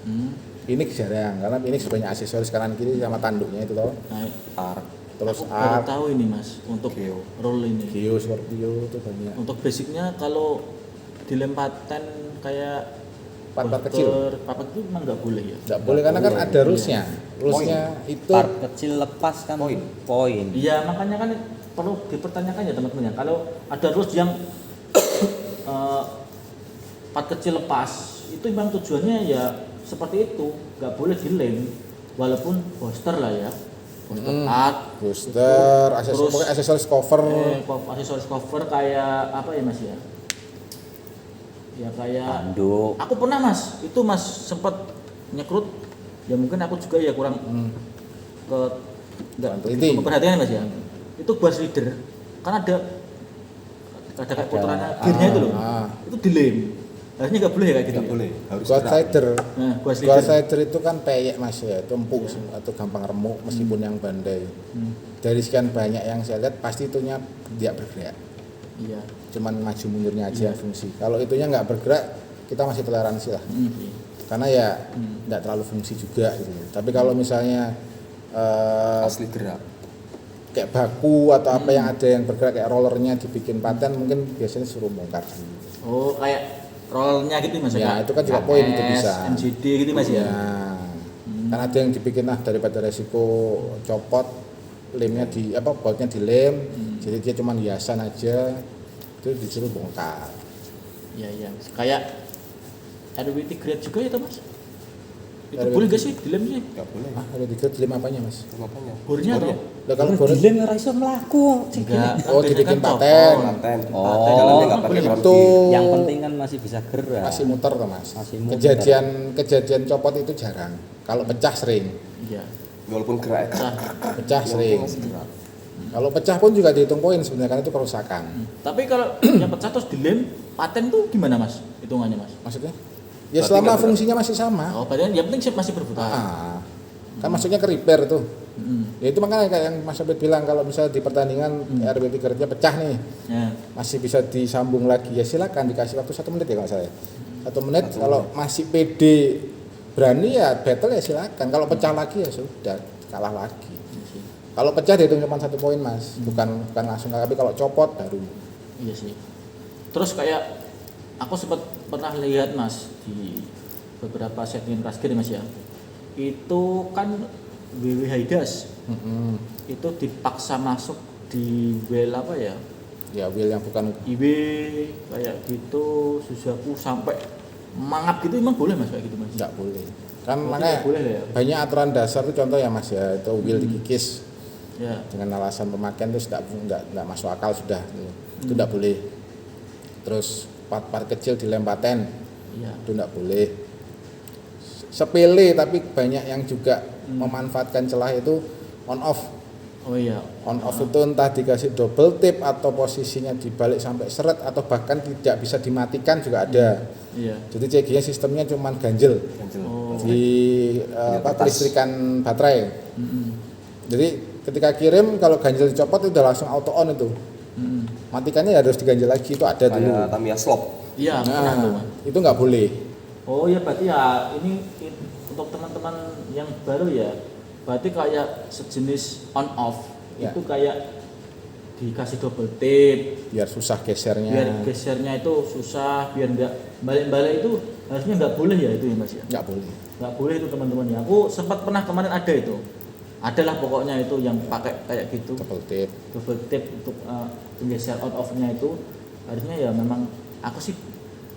Hmm. Ini jarang, karena ini sebenarnya aksesoris kanan kiri sama tanduknya itu toh. Nah, Arc, terus aku baru arc, tahu ini Mas untuk roll ini. Geo, Scorpio itu banyak. Untuk basicnya kalau dilem paten kayak Part-part kecil. Part kecil memang nggak boleh ya. Nggak boleh karena kan ada rulesnya. Rulesnya itu Part kecil lepas kan poin. Iya, makanya kan perlu dipertanyakan ya teman-teman ya. Kalau ada rules yang part kecil lepas, itu memang tujuannya ya seperti itu, nggak boleh dilem, walaupun booster lah ya, booster part, booster, terus aksesoris cover. aksesoris cover kayak apa ya mas ya? Ya kayak Handuk. aku pernah mas, itu mas sempat nyekrut, ya mungkin aku juga ya kurang nggak Teliti. memperhatikan mas ya. Itu buat leader, kan ada kayak putarannya gearnya itu loh, itu dilem. Harusnya nggak boleh ya kayak gitu. Nggak boleh, harus Guard gerak. sider. Nah, Guard sider itu kan peyek mas ya, itu empuk atau gampang remuk meskipun yang bandai. Dari sekian banyak yang saya lihat pasti itunya tidak bergerak. Iya. Cuman maju mundurnya aja yang fungsi. Kalau itunya nggak bergerak, kita masih toleransi lah. Karena ya nggak terlalu fungsi juga gitu. Tapi kalau misalnya Asli gerak. kayak baku atau apa yang ada yang bergerak kayak rollernya dibikin paten, mungkin biasanya suruh bongkar dulu. Oh kayak rollernya gitu mas Ya, kayak itu kan juga poin itu KS, bisa. MCD gitu mas ya. Kan ada yang dibikin daripada resiko copot lemnya boltnya dilem, jadi dia cuma hiasan aja, itu disuruh bongkar. Iya. Kayak RWT grade juga ya toh mas? Itu RWT. boleh gak sih dilem sih? Nggak boleh. Ada di grade lem apanya mas? Apanya? Bornya tuh? Lah kalau bor dilem ora iso mlaku. Enggak. Oh, Kan dibikin biasanya kan paten. copot. Paten. Oh. Dalamnya nggak pakai Boleh, Mas. itu Yang penting kan masih bisa gerak. masih muter tuh mas. Masih muter. Kejadian copot itu jarang. Kalau pecah sering, Iya. Walaupun gerak ya. Nah, pecah sering. Masih gerak. Kalau pecah pun juga dihitung poin sebenarnya karena itu kerusakan. tapi kalau yang pecah terus dilem, paten tuh gimana mas? Hitungannya mas? Maksudnya? Ya Berarti selama nggak gerak. fungsinya masih sama. Oh, berarti yang penting masih berputar. Kan maksudnya ke repair tuh. Mm. Ya itu makanya kayak yang Mas Abid bilang kalau misalnya di pertandingan RWT grade-nya pecah nih, Ya. masih bisa disambung lagi ya silakan dikasih waktu 1 menit ya kalau saya. 1 menit kalau masih PD berani ya battle ya silakan. Kalau pecah lagi ya sudah kalah lagi. Kalau pecah dihitung cuma 1 poin mas, bukan langsung tapi kalau copot baru. Iya sih. Terus kayak aku sempat pernah lihat mas di beberapa settingan keras gear mas ya. Itu kan WW Haidas itu dipaksa masuk di well apa ya? Ya wheel yang bukan IW kayak gitu, susaku sampai mangap gitu emang boleh mas kayak gitu mas? nggak boleh. Kan Berarti makanya nggak boleh ya? banyak aturan dasar itu contoh ya mas ya itu wheel dikikis Ya. dengan alasan pemakaian itu tidak masuk akal sudah itu tidak boleh. Terus part-part kecil dilem paten Iya. itu tidak boleh. Sepele tapi banyak yang juga memanfaatkan celah itu on off. Oh iya. On off itu entah dikasih double tip atau posisinya dibalik sampai seret atau bahkan tidak bisa dimatikan juga ada. Iya. Jadi CG-nya sistemnya cuma ganjel Ganjel. Oh. di kelistrikan baterai. Mm-mm. Jadi ketika kirim kalau ganjel dicopot itu udah langsung auto on itu. Mm-mm. Matikannya ya harus diganjel lagi itu ada dulu. Kayak Tamiya slop. Iya, pernah tuh mas. Itu nggak boleh. Oh ya berarti ya ini untuk teman-teman yang baru ya. Berarti kayak sejenis on off Ya. itu kayak dikasih double tip Biar susah gesernya. biar gesernya itu susah, biar nggak balik-balik itu harusnya nggak boleh ya itu ya mas ya. Nggak boleh. Nggak boleh itu teman-teman ya. Aku sempat pernah kemarin ada itu. Adalah pokoknya itu yang pakai kayak gitu. Double tip. Double tip untuk penggeser on off-nya itu harusnya ya memang aku sih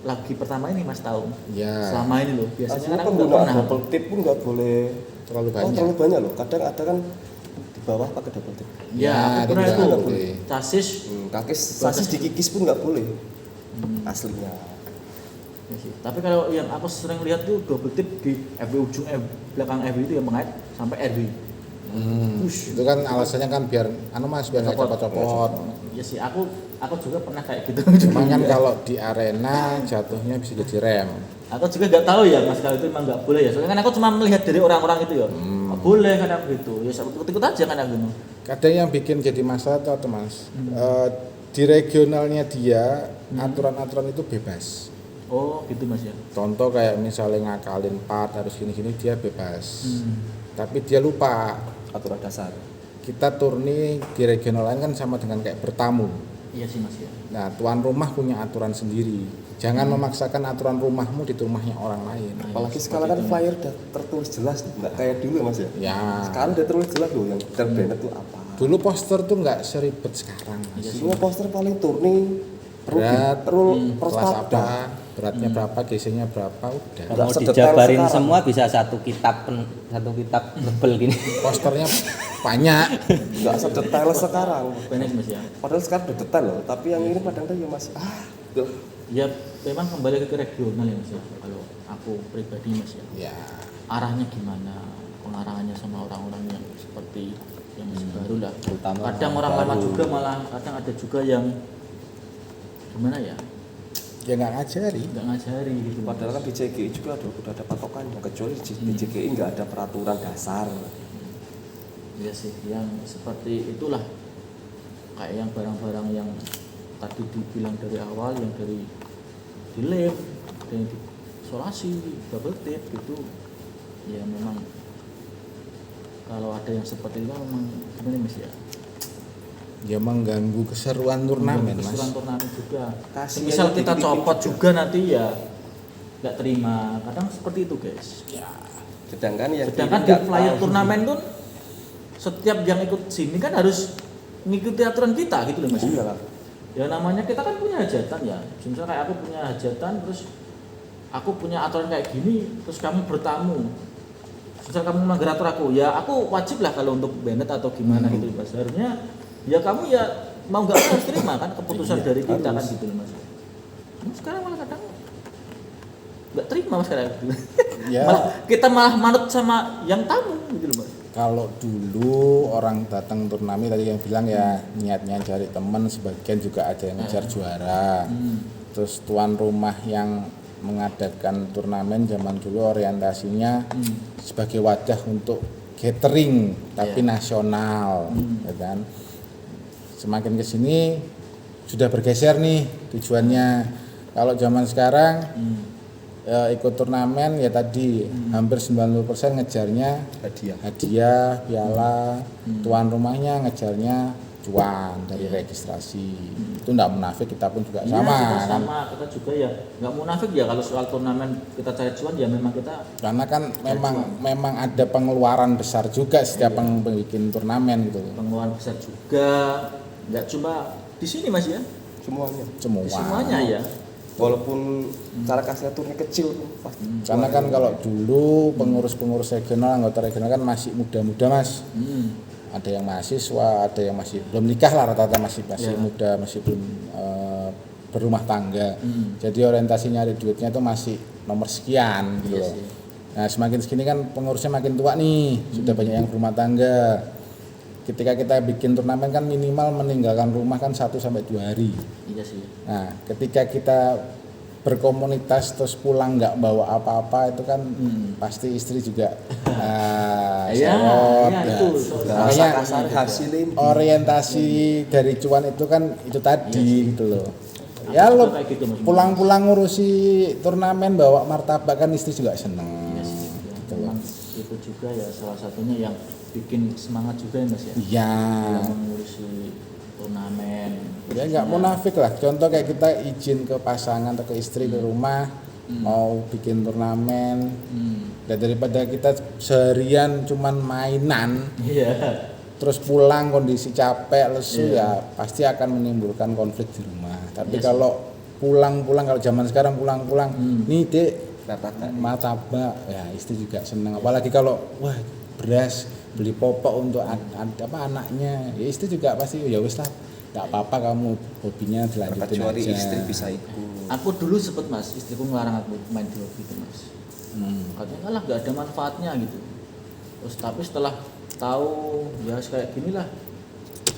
lagi pertama ini mas tahu. Ya. Selama ini loh biasanya Aslinya kan aku nggak penggunaan pernah. double tip pun nggak boleh. Terlalu Oh, banyak. terlalu banyak loh. Kadang ada kan di bawah pakai double tip. Ya, Ya, aku pernah itu itu nggak boleh. chassis. Kaki sasis dikikis pun nggak boleh. Aslinya. Ya sih. Tapi kalau yang aku sering lihat tuh double tip di FW ujung belakang FW itu yang mengait sampai RW. Itu kan alasannya kan biar mas biar nggak copot-copot. Ya sih, aku juga pernah kayak gitu. Cuma kan kalau di arena jatuhnya bisa jadi rem. Aku juga nggak tahu ya mas kalau itu memang nggak boleh ya. Soalnya kan aku cuma melihat dari orang-orang itu ya. Oh, boleh kan aku gitu. Ya ikut-ikut aja kan aku gitu. Kadang yang bikin jadi masalah tuh apa, mas, di regionalnya dia aturan-aturan itu bebas. Oh gitu mas ya. Contoh kayak misalnya ngakalin part harus gini-gini dia bebas. Tapi dia lupa Aturan dasar. kita turni di regional lain kan sama dengan kayak bertamu. Iya sih mas ya. Nah, tuan rumah punya aturan sendiri. Jangan memaksakan aturan rumahmu di rumahnya orang lain. Apalagi sekarang kan flyer udah tertulis jelas, nggak kayak dulu ya mas ya. Ya. Sekarang udah tertulis jelas loh yang terbanner tuh apa. Dulu poster tuh nggak seribet sekarang. Mas. Semua poster paling turni Berat, kelas kelas apa, beratnya berapa, GC-nya berapa, udah. Kalau sedetail dijabarin sekarang. semua bisa satu kitab tebel gini. Posternya banyak. nggak sedetail sekarang. Banyak mas ya. Padahal sekarang udah detail loh, tapi yang ini kadang-kadang ya masih udah. Ya memang kembali ke regional ya mas ya. Kalau aku pribadi mas ya. Ya, Arahnya gimana, pengarahannya sama orang-orang yang seperti yang masih baru lah. Terutama Kadang orang baru. lama juga malah kadang ada juga yang gimana ya, ya nggak ngajari. nggak ngajari gitu. Padahal kan di JGI juga udah ada patokannya, kecuali di JGI nggak ada peraturan dasar. Iya sih, yang seperti itulah kayak yang barang-barang yang tadi dibilang dari awal, yang dari dilem, yang diisolasi, double tip gitu, ya memang kalau ada yang seperti itu memang gimana mas ya? Ya mengganggu keseruan turnamen, Mas. Keseruan turnamen juga. Kasih Misal aja kita dikit-dikit copot juga. juga nanti ya nggak terima. Kadang seperti itu guys. Ya, Sedangkan yang Sedangkan ini di nggak flyer tahu. turnamen tuh setiap yang ikut sini kan harus mengikuti aturan kita gitu loh mas. Iya lah. Ya namanya kita kan punya hajatan ya. Misalnya kayak aku punya hajatan terus aku punya aturan kayak gini terus kamu bertamu. Misal kamu melanggar aturan aku, ya aku wajib lah kalau untuk banned atau gimana gitu mas. Harusnya ya kamu ya mau nggak mau harus terima kan keputusan Iya, dari kita harus. kan gitu loh mas. Nah, sekarang malah kadang nggak terima mas sekarang. Ya. Malah kita malah manut sama yang tamu gitu loh mas. kalau dulu orang datang turnamen tadi yang bilang ya niatnya cari teman, sebagian juga ada yang ngejar juara. Terus tuan rumah yang mengadakan turnamen zaman dulu orientasinya sebagai wadah untuk catering tapi nasional, ya kan. Semakin kesini sudah bergeser nih tujuannya. Kalau zaman sekarang ikut turnamen ya tadi hampir 90% ngejarnya hadiah, piala, tuan rumahnya ngejarnya cuan dari registrasi. Itu enggak munafik, kita pun juga Iya, sama kita kan. sama, kita juga ya nggak munafik ya kalau soal turnamen kita cari cuan ya memang kita Karena kan memang ada pengeluaran besar juga setiap bikin turnamen gitu. pengeluaran besar juga, nggak cuma di sini mas ya, Semuanya. Semua. semuanya ya. Walaupun cara kasih turnya kecil pasti. Karena kan kalau dulu pengurus-pengurus regional, anggota regional kan masih muda-muda mas. Ada yang mahasiswa, ada yang masih belum nikah lah, rata-rata masih muda, masih belum berumah tangga. Jadi orientasi nyari duitnya itu masih nomor sekian gitu loh. Nah semakin segini kan pengurusnya makin tua nih, sudah banyak yang berumah tangga. Ketika kita bikin turnamen kan minimal meninggalkan rumah kan 1-2 hari. Iya sih. Nah ketika kita berkomunitas terus pulang nggak bawa apa-apa itu kan pasti istri juga sewot, iya, itu. makanya Kasar hasilin. orientasi dari cuan itu kan itu tadi gitu loh. Ya lo Kayak gitu, Mas. pulang-pulang ngurusi turnamen bawa martabak kan istri juga seneng. Iya sih. Ya, Gitu loh. memang itu juga ya salah satunya yang bikin semangat juga ya mas ya. Iya. Yang mengurusi turnamen. Ya nggak munafik lah. Contoh kayak kita izin ke pasangan atau ke istri ke rumah mau bikin turnamen. Dan daripada kita seharian cuman mainan, Iya. terus pulang kondisi capek lesu ya pasti akan menimbulkan konflik di rumah. Tapi kalau pulang-pulang kalau zaman sekarang pulang-pulang nih dek martabak ya istri juga seneng. Apalagi kalau wah beras beli popok untuk anaknya ya istri juga pasti ya wis lah nggak apa-apa kamu hobinya dilanjutin Kecuali aja. istri bisa ikut. Aku dulu sempet mas, istriku ngelarang aku main di hobi itu mas. Katanya lah nggak ada manfaatnya gitu. Terus tapi setelah tahu ya kayak gini lah,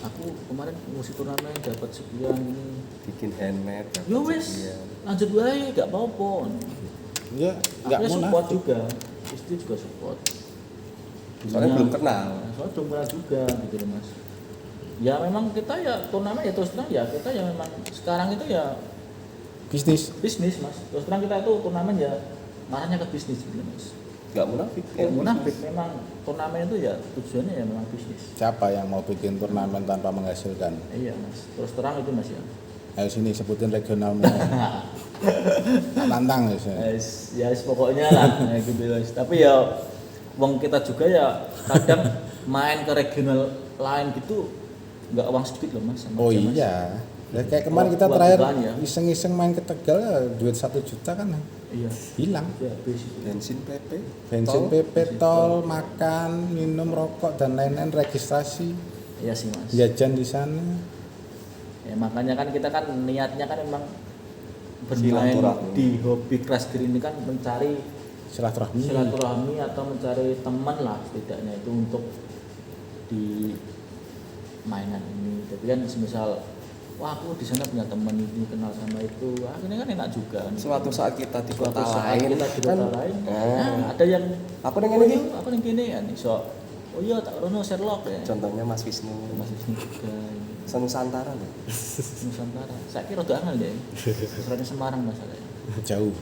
aku kemarin ngurus turnamen dapat sekian ini. Bikin handmade. dapat Yo wes, sekian. lanjut wae nggak apa-apa. Ya nggak Akhirnya mau support juga, istri juga support. Soalnya belum kenal. Soalnya belum kenal juga gitu loh mas. Ya memang kita ya turnamen ya terus terang ya kita ya memang sekarang itu ya bisnis. bisnis mas. Terus terang kita itu turnamen ya marahnya ke bisnis gitu loh mas. Nggak munafik. Munafik memang turnamen itu ya tujuannya ya memang bisnis. Siapa yang mau bikin turnamen tanpa menghasilkan? Iya mas, terus terang itu mas ya. Ayo sini sebutin regionalmu. Tantang Ya pokoknya lah ya gitu mas. Tapi ya uang kita juga ya kadang main ke regional lain gitu nggak uang sedikit loh mas. Sama Oh aja, Mas. iya. Ya, kayak kemarin kita Buat terakhir beban ya. iseng-iseng main ke Tegal ya, duit 1 juta kan Iya. hilang. Ya habis itu. Bensin PP, Bensin tol. PP, tol, makan, minum, rokok dan lain-lain, registrasi, Iya sih mas. jajan di sana. Ya makanya kan kita kan niatnya kan memang bermain Silaturahmi. di hobi crash gear ini kan mencari Silaturahmi. silaturahmi atau mencari teman lah setidaknya itu untuk di mainan ini. Jadi kan semisal wah aku di sana punya teman ini kenal sama itu, akhirnya kan enak juga. Suatu saat kita di Suatu kota saat lain, kita di kota kan, lain, nah, ada yang aku dengan ini. aku yang gini ya nih, so oh iya tak rono Sherlock ya. Contohnya Mas Wisnu, Mas Wisnu juga ini. Nusantara loh. Nusantara. Saya kira udah angel deh. Sebenarnya Semarang masalahnya. Jauh.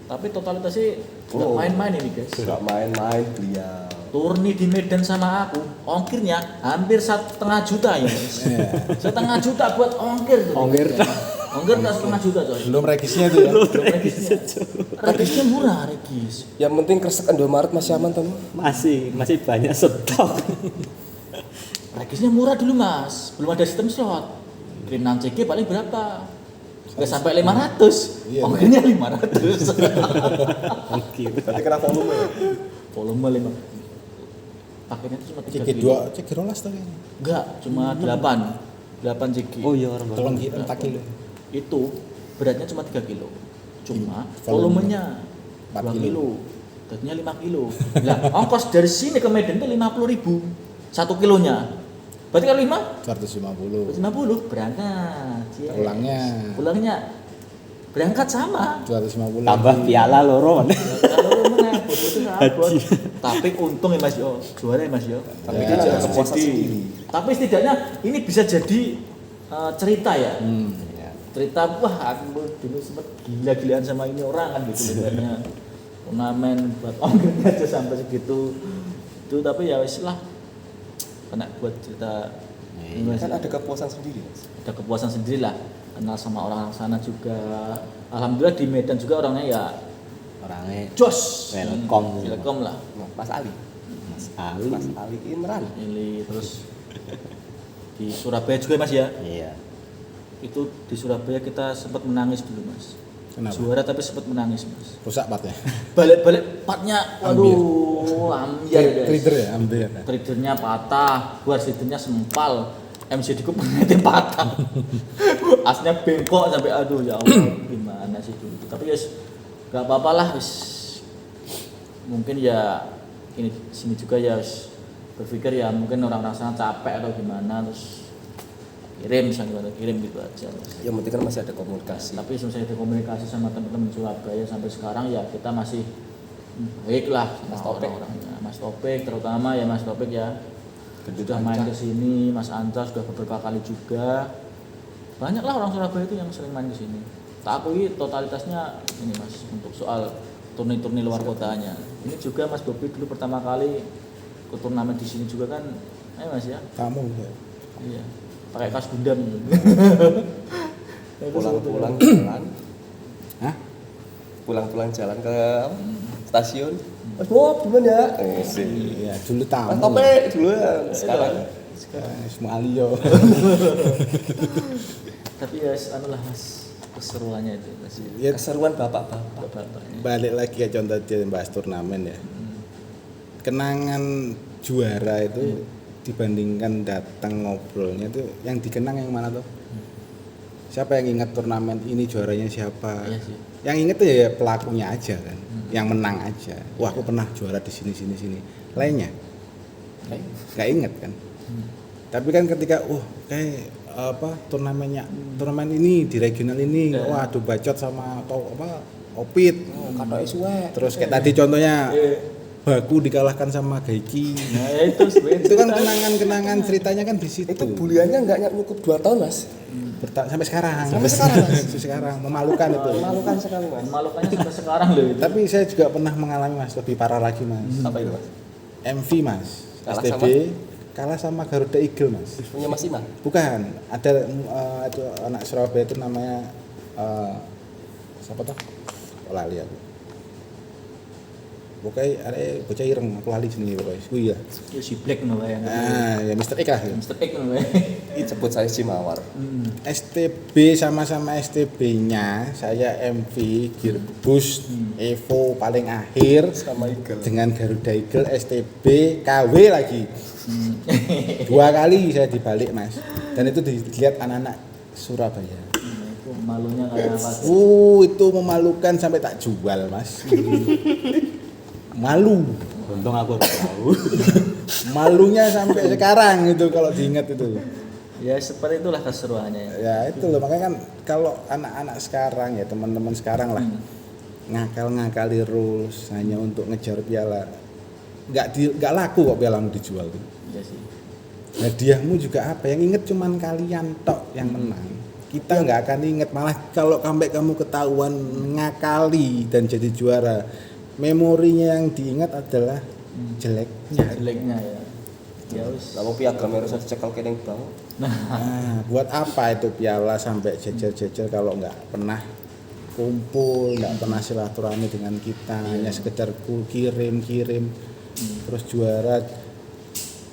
Tapi totalitas sih nggak Oh. main-main ini guys. Nggak main-main beliau. Turni di Medan sama aku, ongkirnya hampir 1,5 juta ya guys. 1,5 juta buat ongkir tuh. Ongkir. Ongkir nggak 1,5 juta coy. Belum regisnya tuh ya. Belum regisnya. Regisnya murah regis. Yang penting kresek Indomaret masih aman tuh. Masih banyak stok. Regisnya murah dulu mas, belum ada sistem slot. Kirim 6 CG paling berapa? Nggak sampai 500, Iya. ongkirnya 500. Ongkir. Berarti kena volume ya? Volume 5. Paketnya itu cuma 3 CG kilo. 2, CG rolas tuh kayaknya. Enggak, cuma 8 CG. Oh iya orang Tolong baru. 4 kilo. Itu beratnya cuma 3 kilo. Cuma Volume. volumenya 4 2 kilo. kilo. Beratnya 5 kilo. Lah, ongkos dari sini ke Medan itu 50.000 1 kilonya. Berarti kalau 5 150. 50 berangkat. Yes. Pulangnya berangkat sama. 250. Tambah piala loro. Kalau menang itu sabot. Tapi untung ya Mas Yo, juara ya Mas Yo. Tapi Ya, kan ada jadi- kepuasan sendiri. Tapi setidaknya ini bisa jadi cerita ya. Ya. Cerita wah aku dulu sempet gila-gilaan sama ini orang kan gitu sebenarnya. Turnamen buat ongkirnya aja sampai segitu. Itu tapi ya wis lah. Kena buat cerita ini Mas. Kan ada kepuasan sendiri, Mas. Ada kepuasan sendiri lah. Kenal sama orang sana juga. Alhamdulillah di Medan juga orangnya ya Orangnya jos. Welcome. Welcome lah. Nah, Mas Ali. Mas Ali. Mas Ali Imran. Ini terus di Surabaya juga Mas ya. Iya. Itu di Surabaya kita sempat menangis dulu Mas. Kenapa? Juara tapi sempat menangis Mas. Rusak partnya. Balik-balik partnya waduh ambiar guys. Trigger ya, ambil. Triggernya patah, warsidenya sempal, MCD ku pengen patah. Asnya bengkok sampai aduh ya Allah gimana sih dulu. Tapi ya gak apa-apa lah wis. Mungkin ya ini sini juga ya wis berpikir ya mungkin orang-orang sana capek atau gimana terus kirim misalnya kirim gitu aja. Yang penting kan masih ada komunikasi. Tapi misalnya ada komunikasi sama teman-teman Surabaya sampai sekarang ya kita masih baik lah Mas sama Topik. orang-orangnya. Mas Topik terutama ya Mas Topik ya Gendut sudah main Anca. ke sini, Mas Anta sudah beberapa kali juga. Banyak lah orang Surabaya itu yang sering main ke sini. Tak akui totalitasnya ini Mas untuk soal turni-turni luar kotanya. Ini juga Mas Bobi dulu pertama kali ke turnamen di sini juga kan, Mas ya. Kamu ya. Iya. Pakai kas Gundam. Pulang-pulang jalan. Hah? Pulang-pulang jalan ke apa? Stasiun. Mas Bob, gimana ya? Sih. Iya, dulu tamu. Mas Topik dulu ya. Sekarang Semua Alio. Tapi ya anu lah Mas keseruannya itu Mas. Ya, keseruan bapak-bapak. Bapak-bapaknya. balik lagi ya contoh dia bahas turnamen ya. Kenangan juara itu dibandingkan datang ngobrolnya itu yang dikenang yang mana tuh? Siapa yang ingat turnamen ini juaranya siapa? Iya sih. Yang inget tuh ya pelakunya aja kan, yang menang aja. Wah aku pernah juara di sini. Lainnya nggak inget kan. Tapi kan ketika kayak turnamen ini di regional ini, wah adu bacot sama Opit. Kata suwe. Terus kayak tadi contohnya Baku dikalahkan sama Gaiki. Nah, ya itu sebenarnya Itu kan kenangan-kenangan ceritanya kan di situ. Itu buliannya nggak nyukup 2 tahun, Mas. sampai sekarang. Sampai sekarang, Mas. Sampai sekarang memalukan itu. Memalukan sekali, Mas. Memalukannya sampai sekarang loh itu. Tapi saya juga pernah mengalami Mas, lebih parah lagi Mas. Apa itu, Mas? MV Mas, Kalah STB kalah sama Garuda Eagle Mas. Punya Mas Ima? Bukan, ada itu anak Surabaya itu namanya siapa tuh? Oh, lali aku. Pokoknya ada bocah ireng, aku lali jenenge pokoknya. Oh iya. Ya si Black ngono wae. Nah, ya Mr. X lah. Ya. Mr. X ngono wae. Itu sebut saya Cimawar. STB sama-sama STB-nya, saya MV Gearbus Evo paling akhir Sama Eagle. dengan Garuda Eagle STB KW lagi. 2 kali saya dibalik Mas. Dan itu dilihat anak-anak Surabaya. Itu malunya kayak apa? Itu memalukan sampai tak jual Mas. Malu. Untung aku udah tahu. Malunya sampai sekarang itu kalau diingat itu. Ya seperti itulah keseruannya. Ya itu loh, makanya kan kalau anak-anak sekarang ya teman-teman sekarang lah ngakal-ngakali rules hanya untuk ngejar piala, nggak laku kok pialamu dijual tuh. Iya sih. Hadiahmu juga apa? Yang inget cuman kalian tok yang menang. Kita nggak akan inget, malah kalau sampai kamu ketahuan ngakali dan jadi juara, memorinya yang diingat adalah jeleknya. Jeleknya ya. Ya wis. Lalu piagam harus dicekal keneng banget. Nah, buat apa itu piala sampai jejer-jejer kalau nggak pernah kumpul, nggak pernah silaturahmi dengan kita, hanya sekedar kirim terus juara.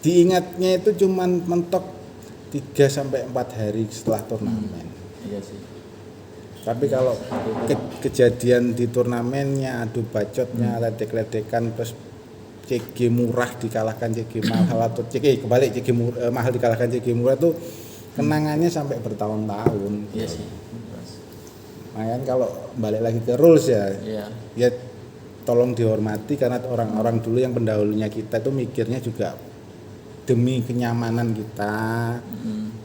Diingatnya itu cuman mentok 3 sampai 4 hari setelah turnamen. Iya sih. Tapi kalau kejadian di turnamennya, adu bacotnya, ledek-ledekan, terus CG murah dikalahkan CG mahal atau CG kebalik CG mahal dikalahkan CG murah tuh kenangannya sampai bertahun-tahun. Iya sih. Makanya kalau balik lagi ke rules ya, Iya. ya tolong dihormati karena orang-orang dulu yang pendahulunya kita tuh mikirnya juga demi kenyamanan kita,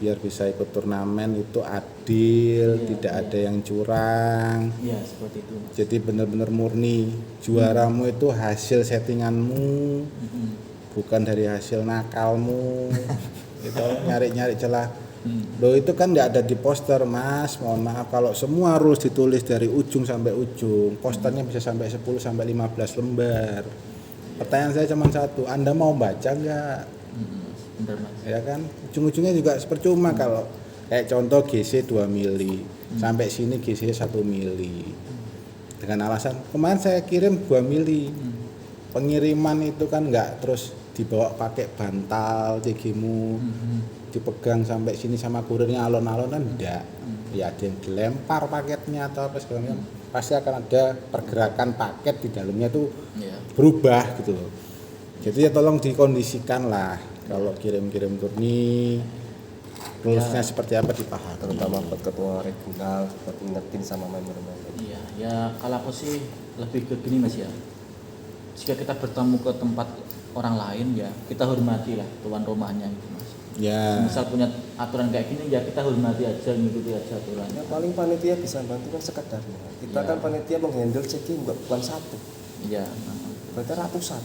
biar bisa ikut turnamen itu adil, tidak ada yang curang. Iya seperti itu. Jadi benar-benar murni juaramu itu hasil settinganmu, bukan dari hasil nakalmu. Itu nyari-nyari celah. Loh itu kan nggak ada di poster Mas, mohon maaf kalau semua rules ditulis dari ujung sampai ujung, posternya bisa sampai 10 sampai 15 lembar. Pertanyaan saya cuma satu, Anda mau baca nggak? Bener Mas. Ya kan, ujung-ujungnya juga percuma kalau kayak contoh GC 2 mili, sampai sini GC 1 mili. Dengan alasan kemarin saya kirim 2 mili. Pengiriman itu kan nggak terus dibawa pakai bantal CG-mu. Dipegang sampai sini sama kurirnya alon-alon kan enggak. Ya ada yang dilempar paketnya atau apa segala macam. Pasti akan ada pergerakan paket di dalamnya tuh berubah gitu loh. Jadi ya tolong dikondisikan lah kalau kirim-kirim turni rulesnya seperti apa dipahami. Terutama buat ketua regional buat ingetin sama member-member. Iya, ya kalau aku sih lebih ke gini Mas ya. Jika kita bertamu ke tempat orang lain ya, kita hormati lah tuan rumahnya gitu Mas. Ya. Misal punya aturan kayak gini ya kita hormati aja, ngikuti aja aturannya. Ya, paling panitia bisa bantu kan sekedarnya. Kita kan panitia menghandle CG bukan satu, Iya. berarti ratusan.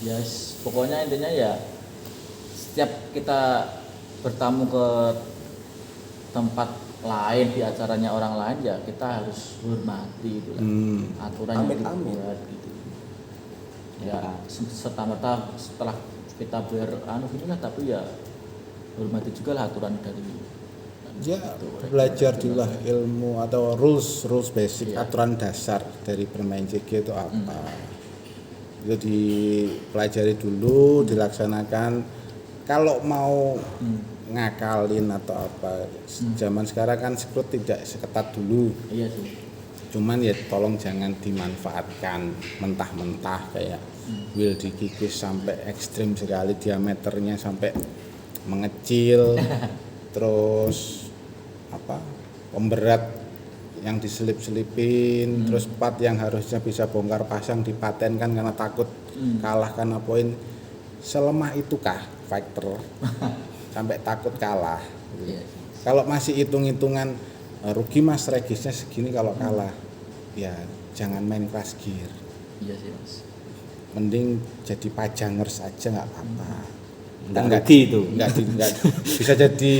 Ya pokoknya intinya ya setiap kita bertamu ke tempat lain di acaranya orang lain ya kita harus hormati itu lah. Aturan yang dibuat gitu. Ya serta-merta setelah kita gini lah, tapi ya hormati juga lah aturan dari Ya belajar dulu lah ilmu atau rules basic, aturan dasar dari bermain CG itu apa. Itu dipelajari dulu, dilaksanakan. Kalau mau ngakalin atau apa, zaman sekarang kan skrut tidak seketat dulu. Iya sih. Cuman ya tolong jangan dimanfaatkan mentah-mentah kayak wheel dikikis sampai ekstrim sekali, diameternya sampai mengecil. Terus apa? Pemberat yang diselip-selipin, terus part yang harusnya bisa bongkar pasang dipatenkan karena takut kalah karena poin. Selemah itukah fighter sampai takut kalah? Kalau masih hitung-hitungan rugi Mas regisnya segini kalau kalah, ya jangan main kelas gear. Iya sih Mas. Mending jadi pajangers aja nggak apa-apa. Enggak rugi itu. Enggak bisa jadi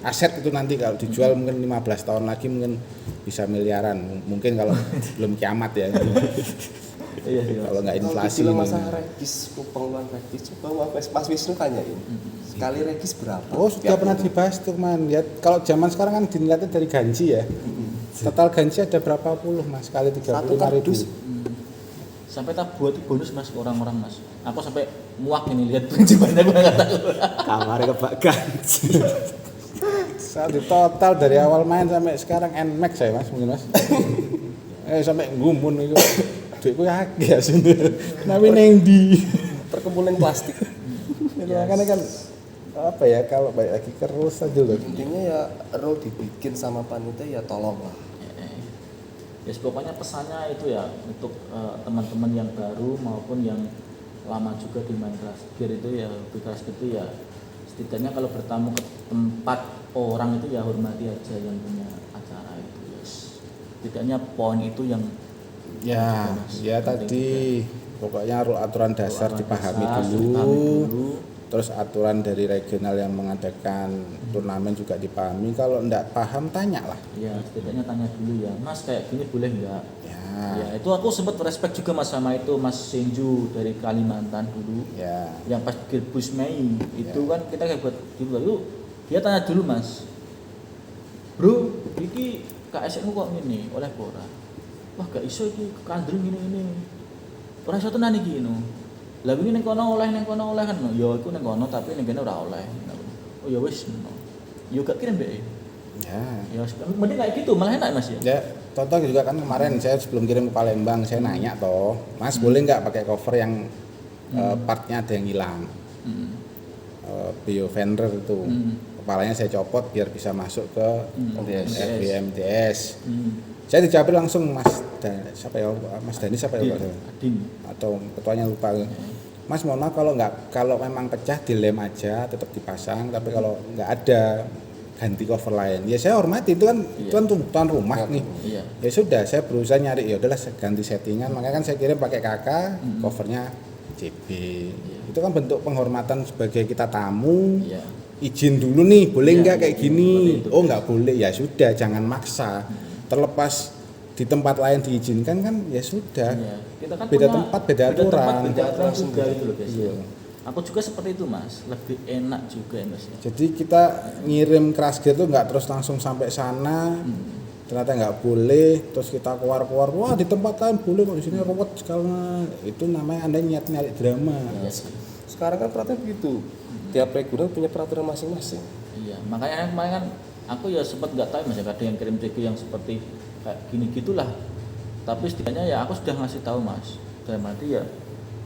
aset itu nanti kalau dijual mungkin 15 tahun lagi mungkin bisa miliaran. Mungkin kalau belum kiamat ya. Iya sih. Kalau nggak Kalau inflasi dibilang ini. masalah regis, pengeluaran regis, coba Mas Wisnu tanyain. Sekali regis berapa? Oh sudah pernah dibahas tuh man. Ya kalau zaman sekarang kan dilihatnya dari gaji ya. Total gaji ada berapa puluh mas? Kali 35.000. Sampai tak buat bonus mas ke orang-orang mas. Aku sampai muak ini lihat banyak banget aku. Kamar kebak gaji. Saat di total dari awal main sampai sekarang NMAX saya mas mungkin mas. Sampai ngumun itu. Duitku ya agak sebenarnya. Tapi neng di Perkumpulan plastik. makanya kan apa ya kalau balik lagi ke rules aja loh. Intinya ya role dibikin sama panitia ya tolong lah. Ya pokoknya pesannya itu ya untuk teman-teman yang baru maupun yang lama juga di main keras gear itu ya lebih keras gitu ya, setidaknya kalau bertamu ke tempat orang itu ya hormati aja yang punya acara itu ya. Setidaknya poin itu yang Ya, ya tadi pokoknya aturan dasar dipahami dulu. Terus aturan dari regional yang mengadakan turnamen juga dipahami. Kalau enggak paham tanya lah. ya setidaknya tanya dulu ya, mas kayak gini boleh nggak? Ya, Ya itu aku sempat respect juga mas sama itu Mas Senju dari Kalimantan dulu. ya. Yang pas Gearbus Mei itu kan kita kayak buat dulu lalu dia tanya dulu mas, bro, iki KSN kok gini oleh Bora? Wah gak iso iki kandring gini. Ora iso tenan iki no. Lah wingi ning kono oleh kan. Ya iku ning kono tapi ning kene ora oleh. Oh ya wis no. Yo gak kirim mbek. Ya. Ya mending kayak gitu malah enak mas ya. Ya, contoh juga kan kemarin saya sebelum kirim ke Palembang saya nanya toh, Mas boleh nggak pakai cover yang partnya ada yang hilang, biofender itu, kepalanya saya copot biar bisa masuk ke FBMDS. Saya dijawab langsung siapa ya Mas Dani siapa ya Pak? Adin. Atau ketuanya lupa. Mas mohon maaf kalau memang pecah dilem aja tetap dipasang, tapi kalau nggak ada ganti cover lain. Ya saya hormati itu kan tuan rumah nih. Iya. Ya sudah saya berusaha nyari ya udahlah ganti settingan, makanya kan saya kirim pakai kakak, covernya CB. Itu kan bentuk penghormatan sebagai kita tamu. Iya. Izin dulu nih, boleh Iya, nggak kayak iya, gini? seperti itu. Oh nggak boleh, ya sudah jangan maksa. Terlepas di tempat lain diizinkan kan ya sudah. Iya. Kita kan Beda punya tempat, beda aturan. beda aturan juga itu loh guys. Iya. Aku juga seperti itu mas, lebih enak juga ya mas ya. Jadi kita ngirim crash gear tuh nggak terus langsung sampai sana, ternyata nggak boleh, terus kita keluar wah di tempat lain boleh kok di sini ruwet karena itu namanya anda nyari drama. Iya sih. Sekarang kan peraturan begitu. Tiap regional punya peraturan masing-masing. Iya, makanya kemarin kan aku ya sempat nggak tahu mas ya, ada yang kirim CG yang seperti kayak gini gitulah. Tapi setidaknya ya aku sudah ngasih tahu mas, dalam arti ya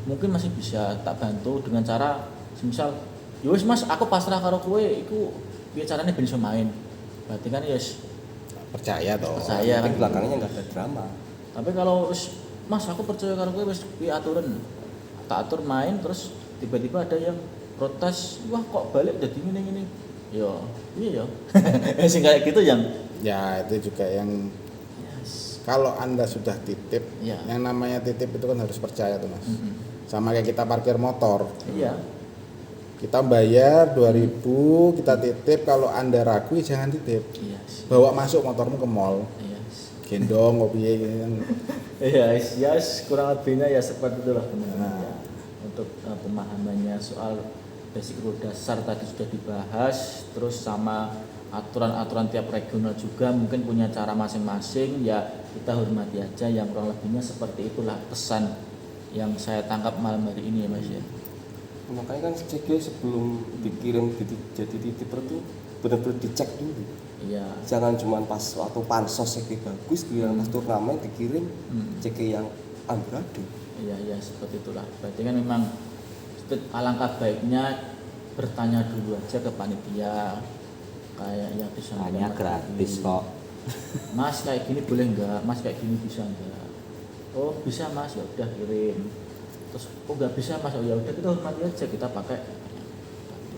mungkin masih bisa tak bantu dengan cara misal ya wis mas aku pasrah karo kowe iku piye carane ben iso main. Berarti kan ya Percaya toh. percaya kan Di belakangnya nggak ada drama. Tapi kalau wis mas aku percaya karo kowe wis piye aturan. Tak atur main terus tiba-tiba ada yang protes, wah kok balik jadi gini. Yo, iya yo. Sing kayak gitu yang Ya itu juga yang kalau anda sudah titip, Iya. yang namanya titip itu kan harus percaya tuh mas. Sama kayak kita parkir motor, iya. kita bayar 2.000, kita titip, kalau anda ragu ya jangan titip, Iya. bawa masuk motormu ke mall, Iya. gendong, kopi gitu kan. Iya, ya kurang lebihnya ya seperti itulah teman-teman Nah. ya. Untuk pemahamannya soal basic rule dasar tadi sudah dibahas, terus sama aturan-aturan tiap regional juga mungkin punya cara masing-masing, ya kita hormati aja, yang kurang lebihnya seperti itulah pesan yang saya tangkap malam hari ini ya mas ya. Makanya kan CG sebelum dikirim jadi titip itu benar-benar dicek dulu. Iya. Jangan cuma pas waktu pansos CG bagus, giliran pas turnamen dikirim CG yang amburadul. Iya seperti itulah. Berarti kan memang alangkah baiknya bertanya dulu aja ke panitia kayak yang disampaikan Hanya Mas gratis tadi. kok. Mas kayak gini boleh nggak? Mas kayak gini bisa nggak? Oh bisa mas, ya udah kirim. Terus oh nggak bisa mas, oh ya udah kita hormati aja, kita pakai.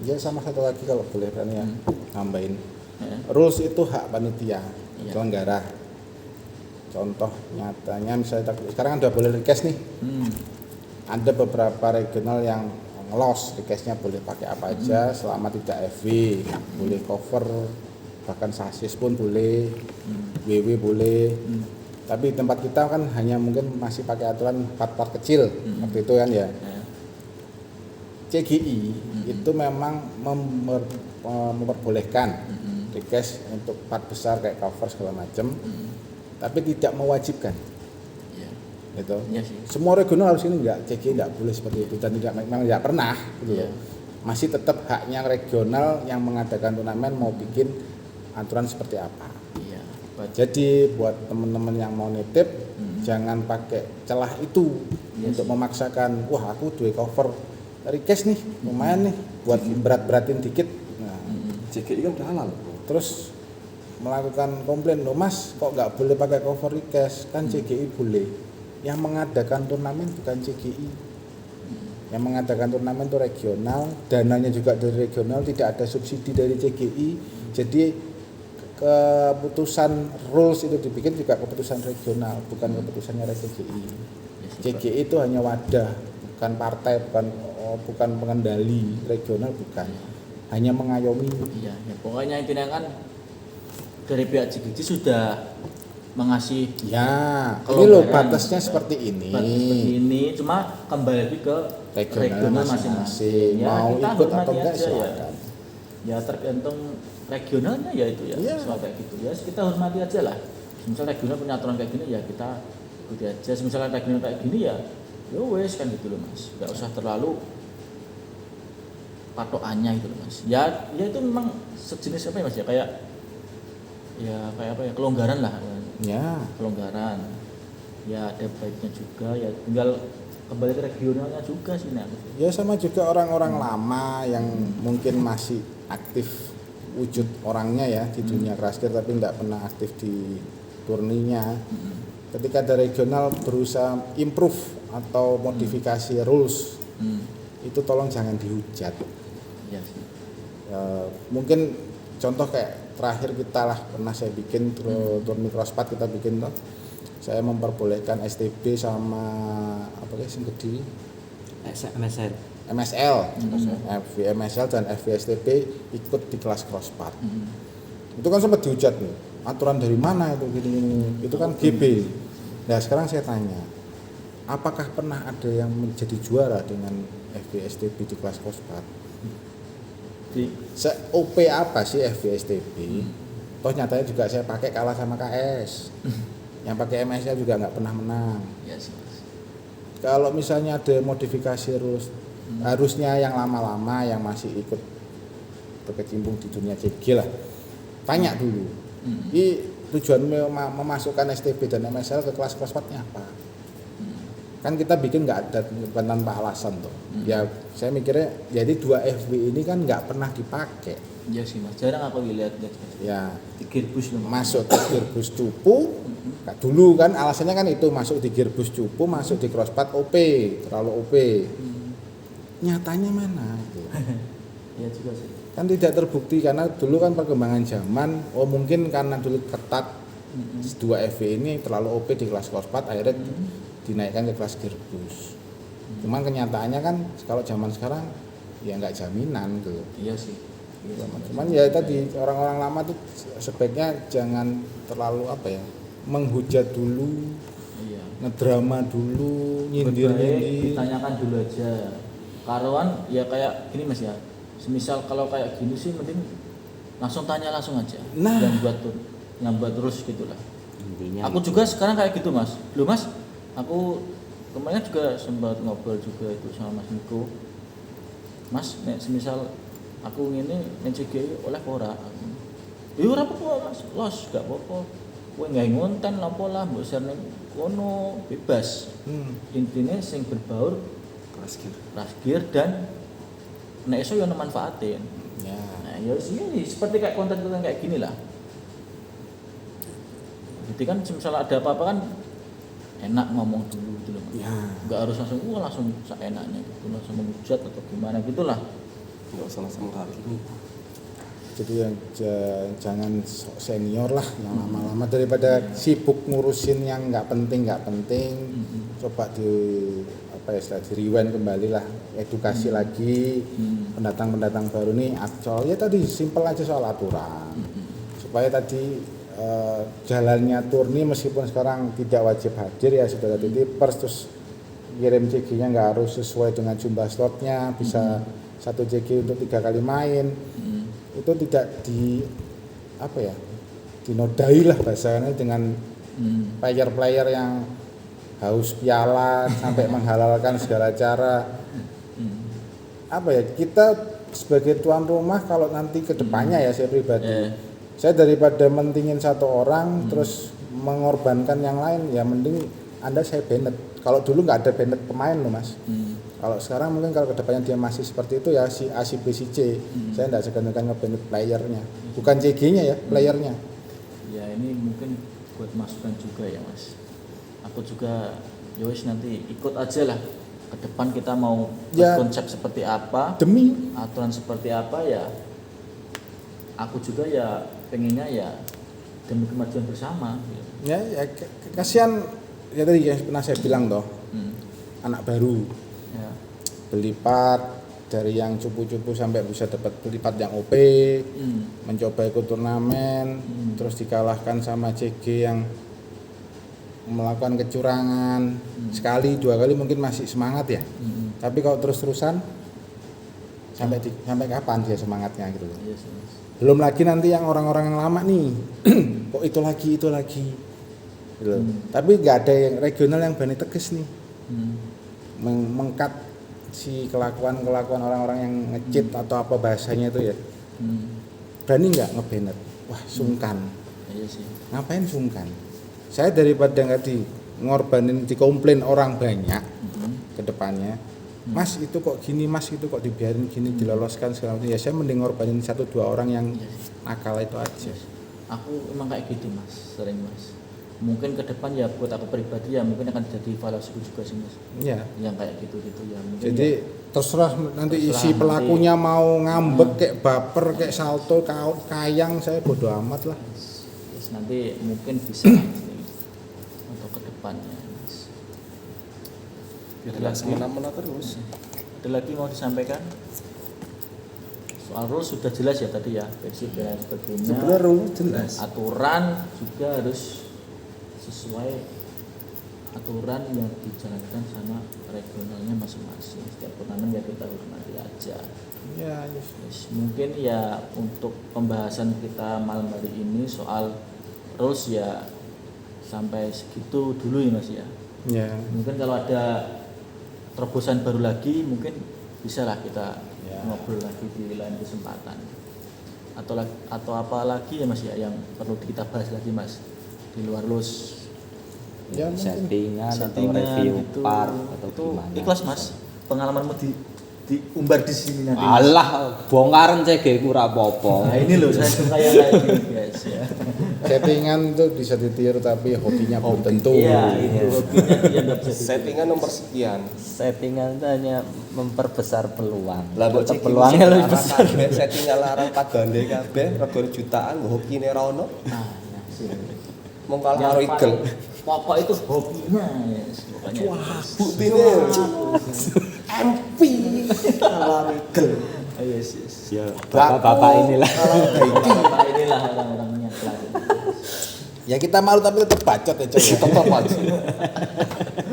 Ya sama satu lagi kalau boleh kan ya, nambahin. Ya. Rules itu hak panitia, Iya. penyelenggara. Contoh nyatanya misalnya sekarang kan udah boleh request nih. Ada beberapa regional yang ngelos, requestnya boleh pakai apa aja selama tidak FW, boleh cover, bahkan sasis pun boleh, WW boleh. Tapi tempat kita kan hanya mungkin masih pakai aturan part-part kecil waktu itu kan ya. CGI itu memang memperbolehkan request untuk part besar kayak cover segala macam, tapi tidak mewajibkan. Iya. Gitu. Iya sih. Semua regional harus ini enggak, CGI enggak boleh seperti itu dan memang tidak pernah gitu. Iya. Masih tetap haknya regional yang mengadakan turnamen mau bikin aturan seperti apa. Iya. Jadi buat teman-teman yang mau nitip jangan pakai celah itu untuk memaksakan, wah aku duwe cover request nih, lumayan nih buat berat-beratin dikit. Nah, CGI kan udah halal. terus melakukan komplain, loh mas kok nggak boleh pakai cover request, kan CGI boleh. Yang mengadakan turnamen bukan CGI, yang mengadakan turnamen itu regional, dananya juga dari regional, tidak ada subsidi dari CGI. Jadi keputusan rules itu dibikin juga keputusan regional, bukan keputusannya CGI. CGI itu hanya wadah, bukan partai, bukan pengendali regional, bukan, hanya mengayomi. Iya, ya pokoknya intinya kan dari pihak CGI sudah mengasih Ya, ini kelonggaran loh batasnya gitu. seperti ini. Batas seperti ini, cuma kembali lagi ke regional masing-masing. masing-masing. Mau kita ikut hormati atau enggak aja silakan. Ya tergantung regionalnya ya itu ya, Iya. soal kayak gitu ya. Kita hormati aja lah. Misal regional punya aturan kayak gini ya kita ikuti aja. Misalnya regional kayak gini ya wes kan gitu loh mas. Gak usah terlalu patokannya itu loh mas. Ya itu memang sejenis apa ya mas ya, kayak apa ya, kelonggaran lah. Ya, Kelonggaran ya ada baiknya juga, ya tinggal kembali ke regionalnya juga sih nih aku. ya sama juga orang-orang lama yang mungkin masih aktif wujud orangnya ya di dunia crash gear tapi tidak pernah aktif di turninya. Ketika ada regional berusaha improve atau modifikasi rules, itu tolong jangan dihujat. Iya sih. Mungkin contoh kayak terakhir kita lah pernah saya bikin turni crosspat, kita bikin tuh saya memperbolehkan STB sama apa guys yang gede MSL. MSL, FVMSL dan FVSTB ikut di kelas crosspat. Itu kan sempat dihujat nih, aturan dari mana itu gini, itu kan GB. Nah sekarang saya tanya, apakah pernah ada yang menjadi juara dengan FVSTB di kelas crosspat? Se-OP apa sih FVSTB? Toh nyatanya juga saya pakai kalah sama KS. Yang pakai MSL juga nggak pernah menang. Iya sih mas. Kalau misalnya ada modifikasi rules, harusnya yang lama-lama yang masih ikut berkecimpung di dunia CG lah, tanya dulu. Ini tujuan memasukkan STB dan MSL ke kelas crossfatnya apa? Kan kita bikin nggak ada, bukan tanpa alasan tuh. Ya saya mikirnya jadi 2 FW ini kan nggak pernah dipakai. Iya sih mas, jarang aku lihat Ya di gearbus loh mas. masuk di gearbus cupu. Nah, dulu kan alasannya kan itu, masuk di gearbus cupu, masuk di crosspat OP, terlalu OP. Nyatanya mana itu? Iya juga sih. Kan tidak terbukti karena dulu kan perkembangan zaman, mungkin karena dulu ketat 2 FW ini terlalu OP di kelas crosspat, akhirnya dinaikkan ke kelas gearbus. Cuman kenyataannya kan kalau zaman sekarang ya nggak jaminan gitu. Iya sih. Iya, Cuman ya tadi orang-orang lama tuh sebaiknya jangan terlalu apa ya, menghujat dulu, iya. ngedrama dulu, Baik, nyindir-nyindir. ditanyakan dulu aja. Karuan ya kayak gini mas ya. Semisal kalau kayak gini sih mending langsung tanya langsung aja. Nah. yang buat terus gitulah. Intinya Aku juga sekarang kayak gitu mas. Loh mas, aku kemarin juga sempat ngobrol juga itu sama Mas Niko. Mas, nek semisal aku ngene NCG oleh ora. Ya ora apa-apa mas, los gak apa-apa. Kowe gawe ngonten lapo lah, mbok share ning kono bebas. Intinya sing berbaur crash gear dan nek iso yo manfaatin. Ya. Nah, ya sih seperti kayak konten-konten kayak gini lah. Jadi kan misalnya ada apa-apa kan enak ngomong dulu gitu loh. Ya. Nggak harus langsung seenaknya gitu, langsung menghujat atau gimana gitulah. Nggak usah langsung menghakimi. Jadi yang jangan sok senior lah, yang lama-lama daripada sibuk ngurusin yang nggak penting, coba di apa ya istilah rewind kembali lah, edukasi lagi pendatang-pendatang baru nih Ancol ya tadi simpel aja soal aturan supaya tadi jalannya turni meskipun sekarang tidak wajib hadir ya sudah ada tipers terus kirim CG-nya nggak harus sesuai dengan jumlah slotnya bisa 1 CG untuk 3 kali main itu tidak di apa ya dinodai lah bahasanya dengan player-player yang haus piala sampai menghalalkan segala cara apa ya kita sebagai tuan rumah kalau nanti kedepannya ya saya pribadi saya daripada mentingin satu orang terus mengorbankan yang lain ya mending Anda saya banned kalau dulu nggak ada banned pemain loh mas kalau sekarang mungkin kalau kedepannya dia masih seperti itu ya si A si B si C saya nggak segan-segan nge-banned playernya bukan CG-nya ya playernya ya ini mungkin buat masukan juga ya mas. Aku juga yowis nanti ikut aja lah ke depan kita mau Ya. konsep seperti apa demi aturan seperti apa ya aku juga ya pengennya ya demi kemajuan bersama ya kasihan ya tadi yang pernah saya bilang toh anak baru ya. berlipat dari yang cupu-cupu sampai bisa dapat berlipat yang OP mencoba ikut turnamen terus dikalahkan sama CG yang melakukan kecurangan sekali 2 kali mungkin masih semangat ya tapi kalau terus-terusan sampai kapan dia semangatnya gitu loh Yes, yes. belum lagi nanti yang orang-orang yang lama nih kok itu lagi gitu loh. Tapi nggak ada yang regional yang berani tegas nih mengkat si kelakuan orang-orang yang nge-cheat atau apa bahasanya itu ya berani nggak nge-banned wah sungkan Iya sih. ngapain sungkan saya daripada nggak ngorbanin dikomplain orang banyak ke depannya mas itu kok gini mas itu kok dibiarin gini diloloskan segala macam ya saya mending ngorbanin 1-2 orang yang nakal itu aja Aku emang kayak gitu mas, sering mas. Mungkin ke depan ya buat aku pribadi ya mungkin akan jadi evaluasiku juga sih mas. ya Yang kayak gitu-gitu ya mungkin. jadi ya, terserah nanti terserah isi pelakunya mau ngambek kayak baper kayak salto kayang saya bodo amat lah terus nanti mungkin bisa untuk ke depannya mas. Biar nggak semena-mena terus. Ada lagi mau disampaikan? Soal rules sudah jelas ya tadi ya, prinsip dan sebagainya. Sebenarnya rule jelas. Aturan juga harus sesuai aturan yang dijalankan sama regionalnya masing-masing. Setiap turnamen ya kita hormati aja. ya yes. Yes, mungkin ya untuk pembahasan kita malam hari ini soal rules ya sampai segitu dulu ya mas ya. ya Mungkin kalau ada terobosan baru lagi mungkin bisa lah kita ngobrol lagi di lain kesempatan atau apa lagi ya mas ya yang perlu kita bahas lagi mas di luar rules ya mungkin atau review gitu. part atau Itu gimana ikhlas mas pengalamanmu diumbar di sini nanti. alah bongkaran CG ku ora apa-apa Nah ini loh saya suka yang kayak gini guys ya. settingan itu bisa ditiru tapi hobinya belum tentu Iya itu hobinya dia nggak bisa Settingan nomor sekian. settingan itu hanya memperbesar peluang Lah mbok Tetep cek peluangnya lebih besar settingan larang padane kabeh regane jutaan mbok hokine ra ono. nah sih. Mong kalah karo Eagle. Pokok itu hobinya ya pokoknya. Buktine MP kalah Eagle. Yes yes. ya bapak-bapak inilah Bapak inilah orang-orangnya pelatih. ya kita malu tapi tetap bacot ya coy Tetep aja.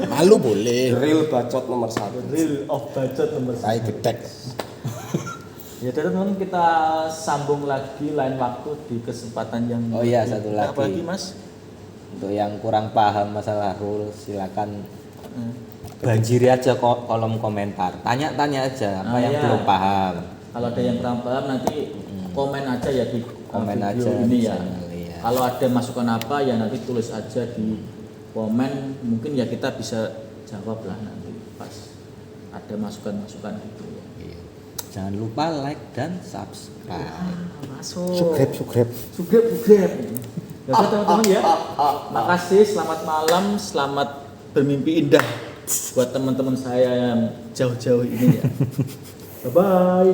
malu boleh Real bacot nomor 1. Real of budget nomor tai gedek Ya teman-teman kita sambung lagi lain waktu di kesempatan yang Oh iya, lebih- satu Apa lagi. lagi mas? untuk yang kurang paham masalah rules silakan banjiri aja kolom komentar tanya-tanya aja apa Ah, yang iya. belum paham Kalau ada yang kurang paham nanti komen aja ya di Komen video aja ini di ya. channel, iya. Kalau ada masukan apa ya nanti tulis aja di komen. Mungkin ya kita bisa jawab lah nanti pas ada masukan-masukan gitu ya. Iya. Jangan lupa like dan subscribe. Masuk. Subscribe. Ya udah teman-teman ya. Makasih, selamat malam, selamat bermimpi indah buat teman-teman saya yang jauh-jauh ini ya. Bye bye.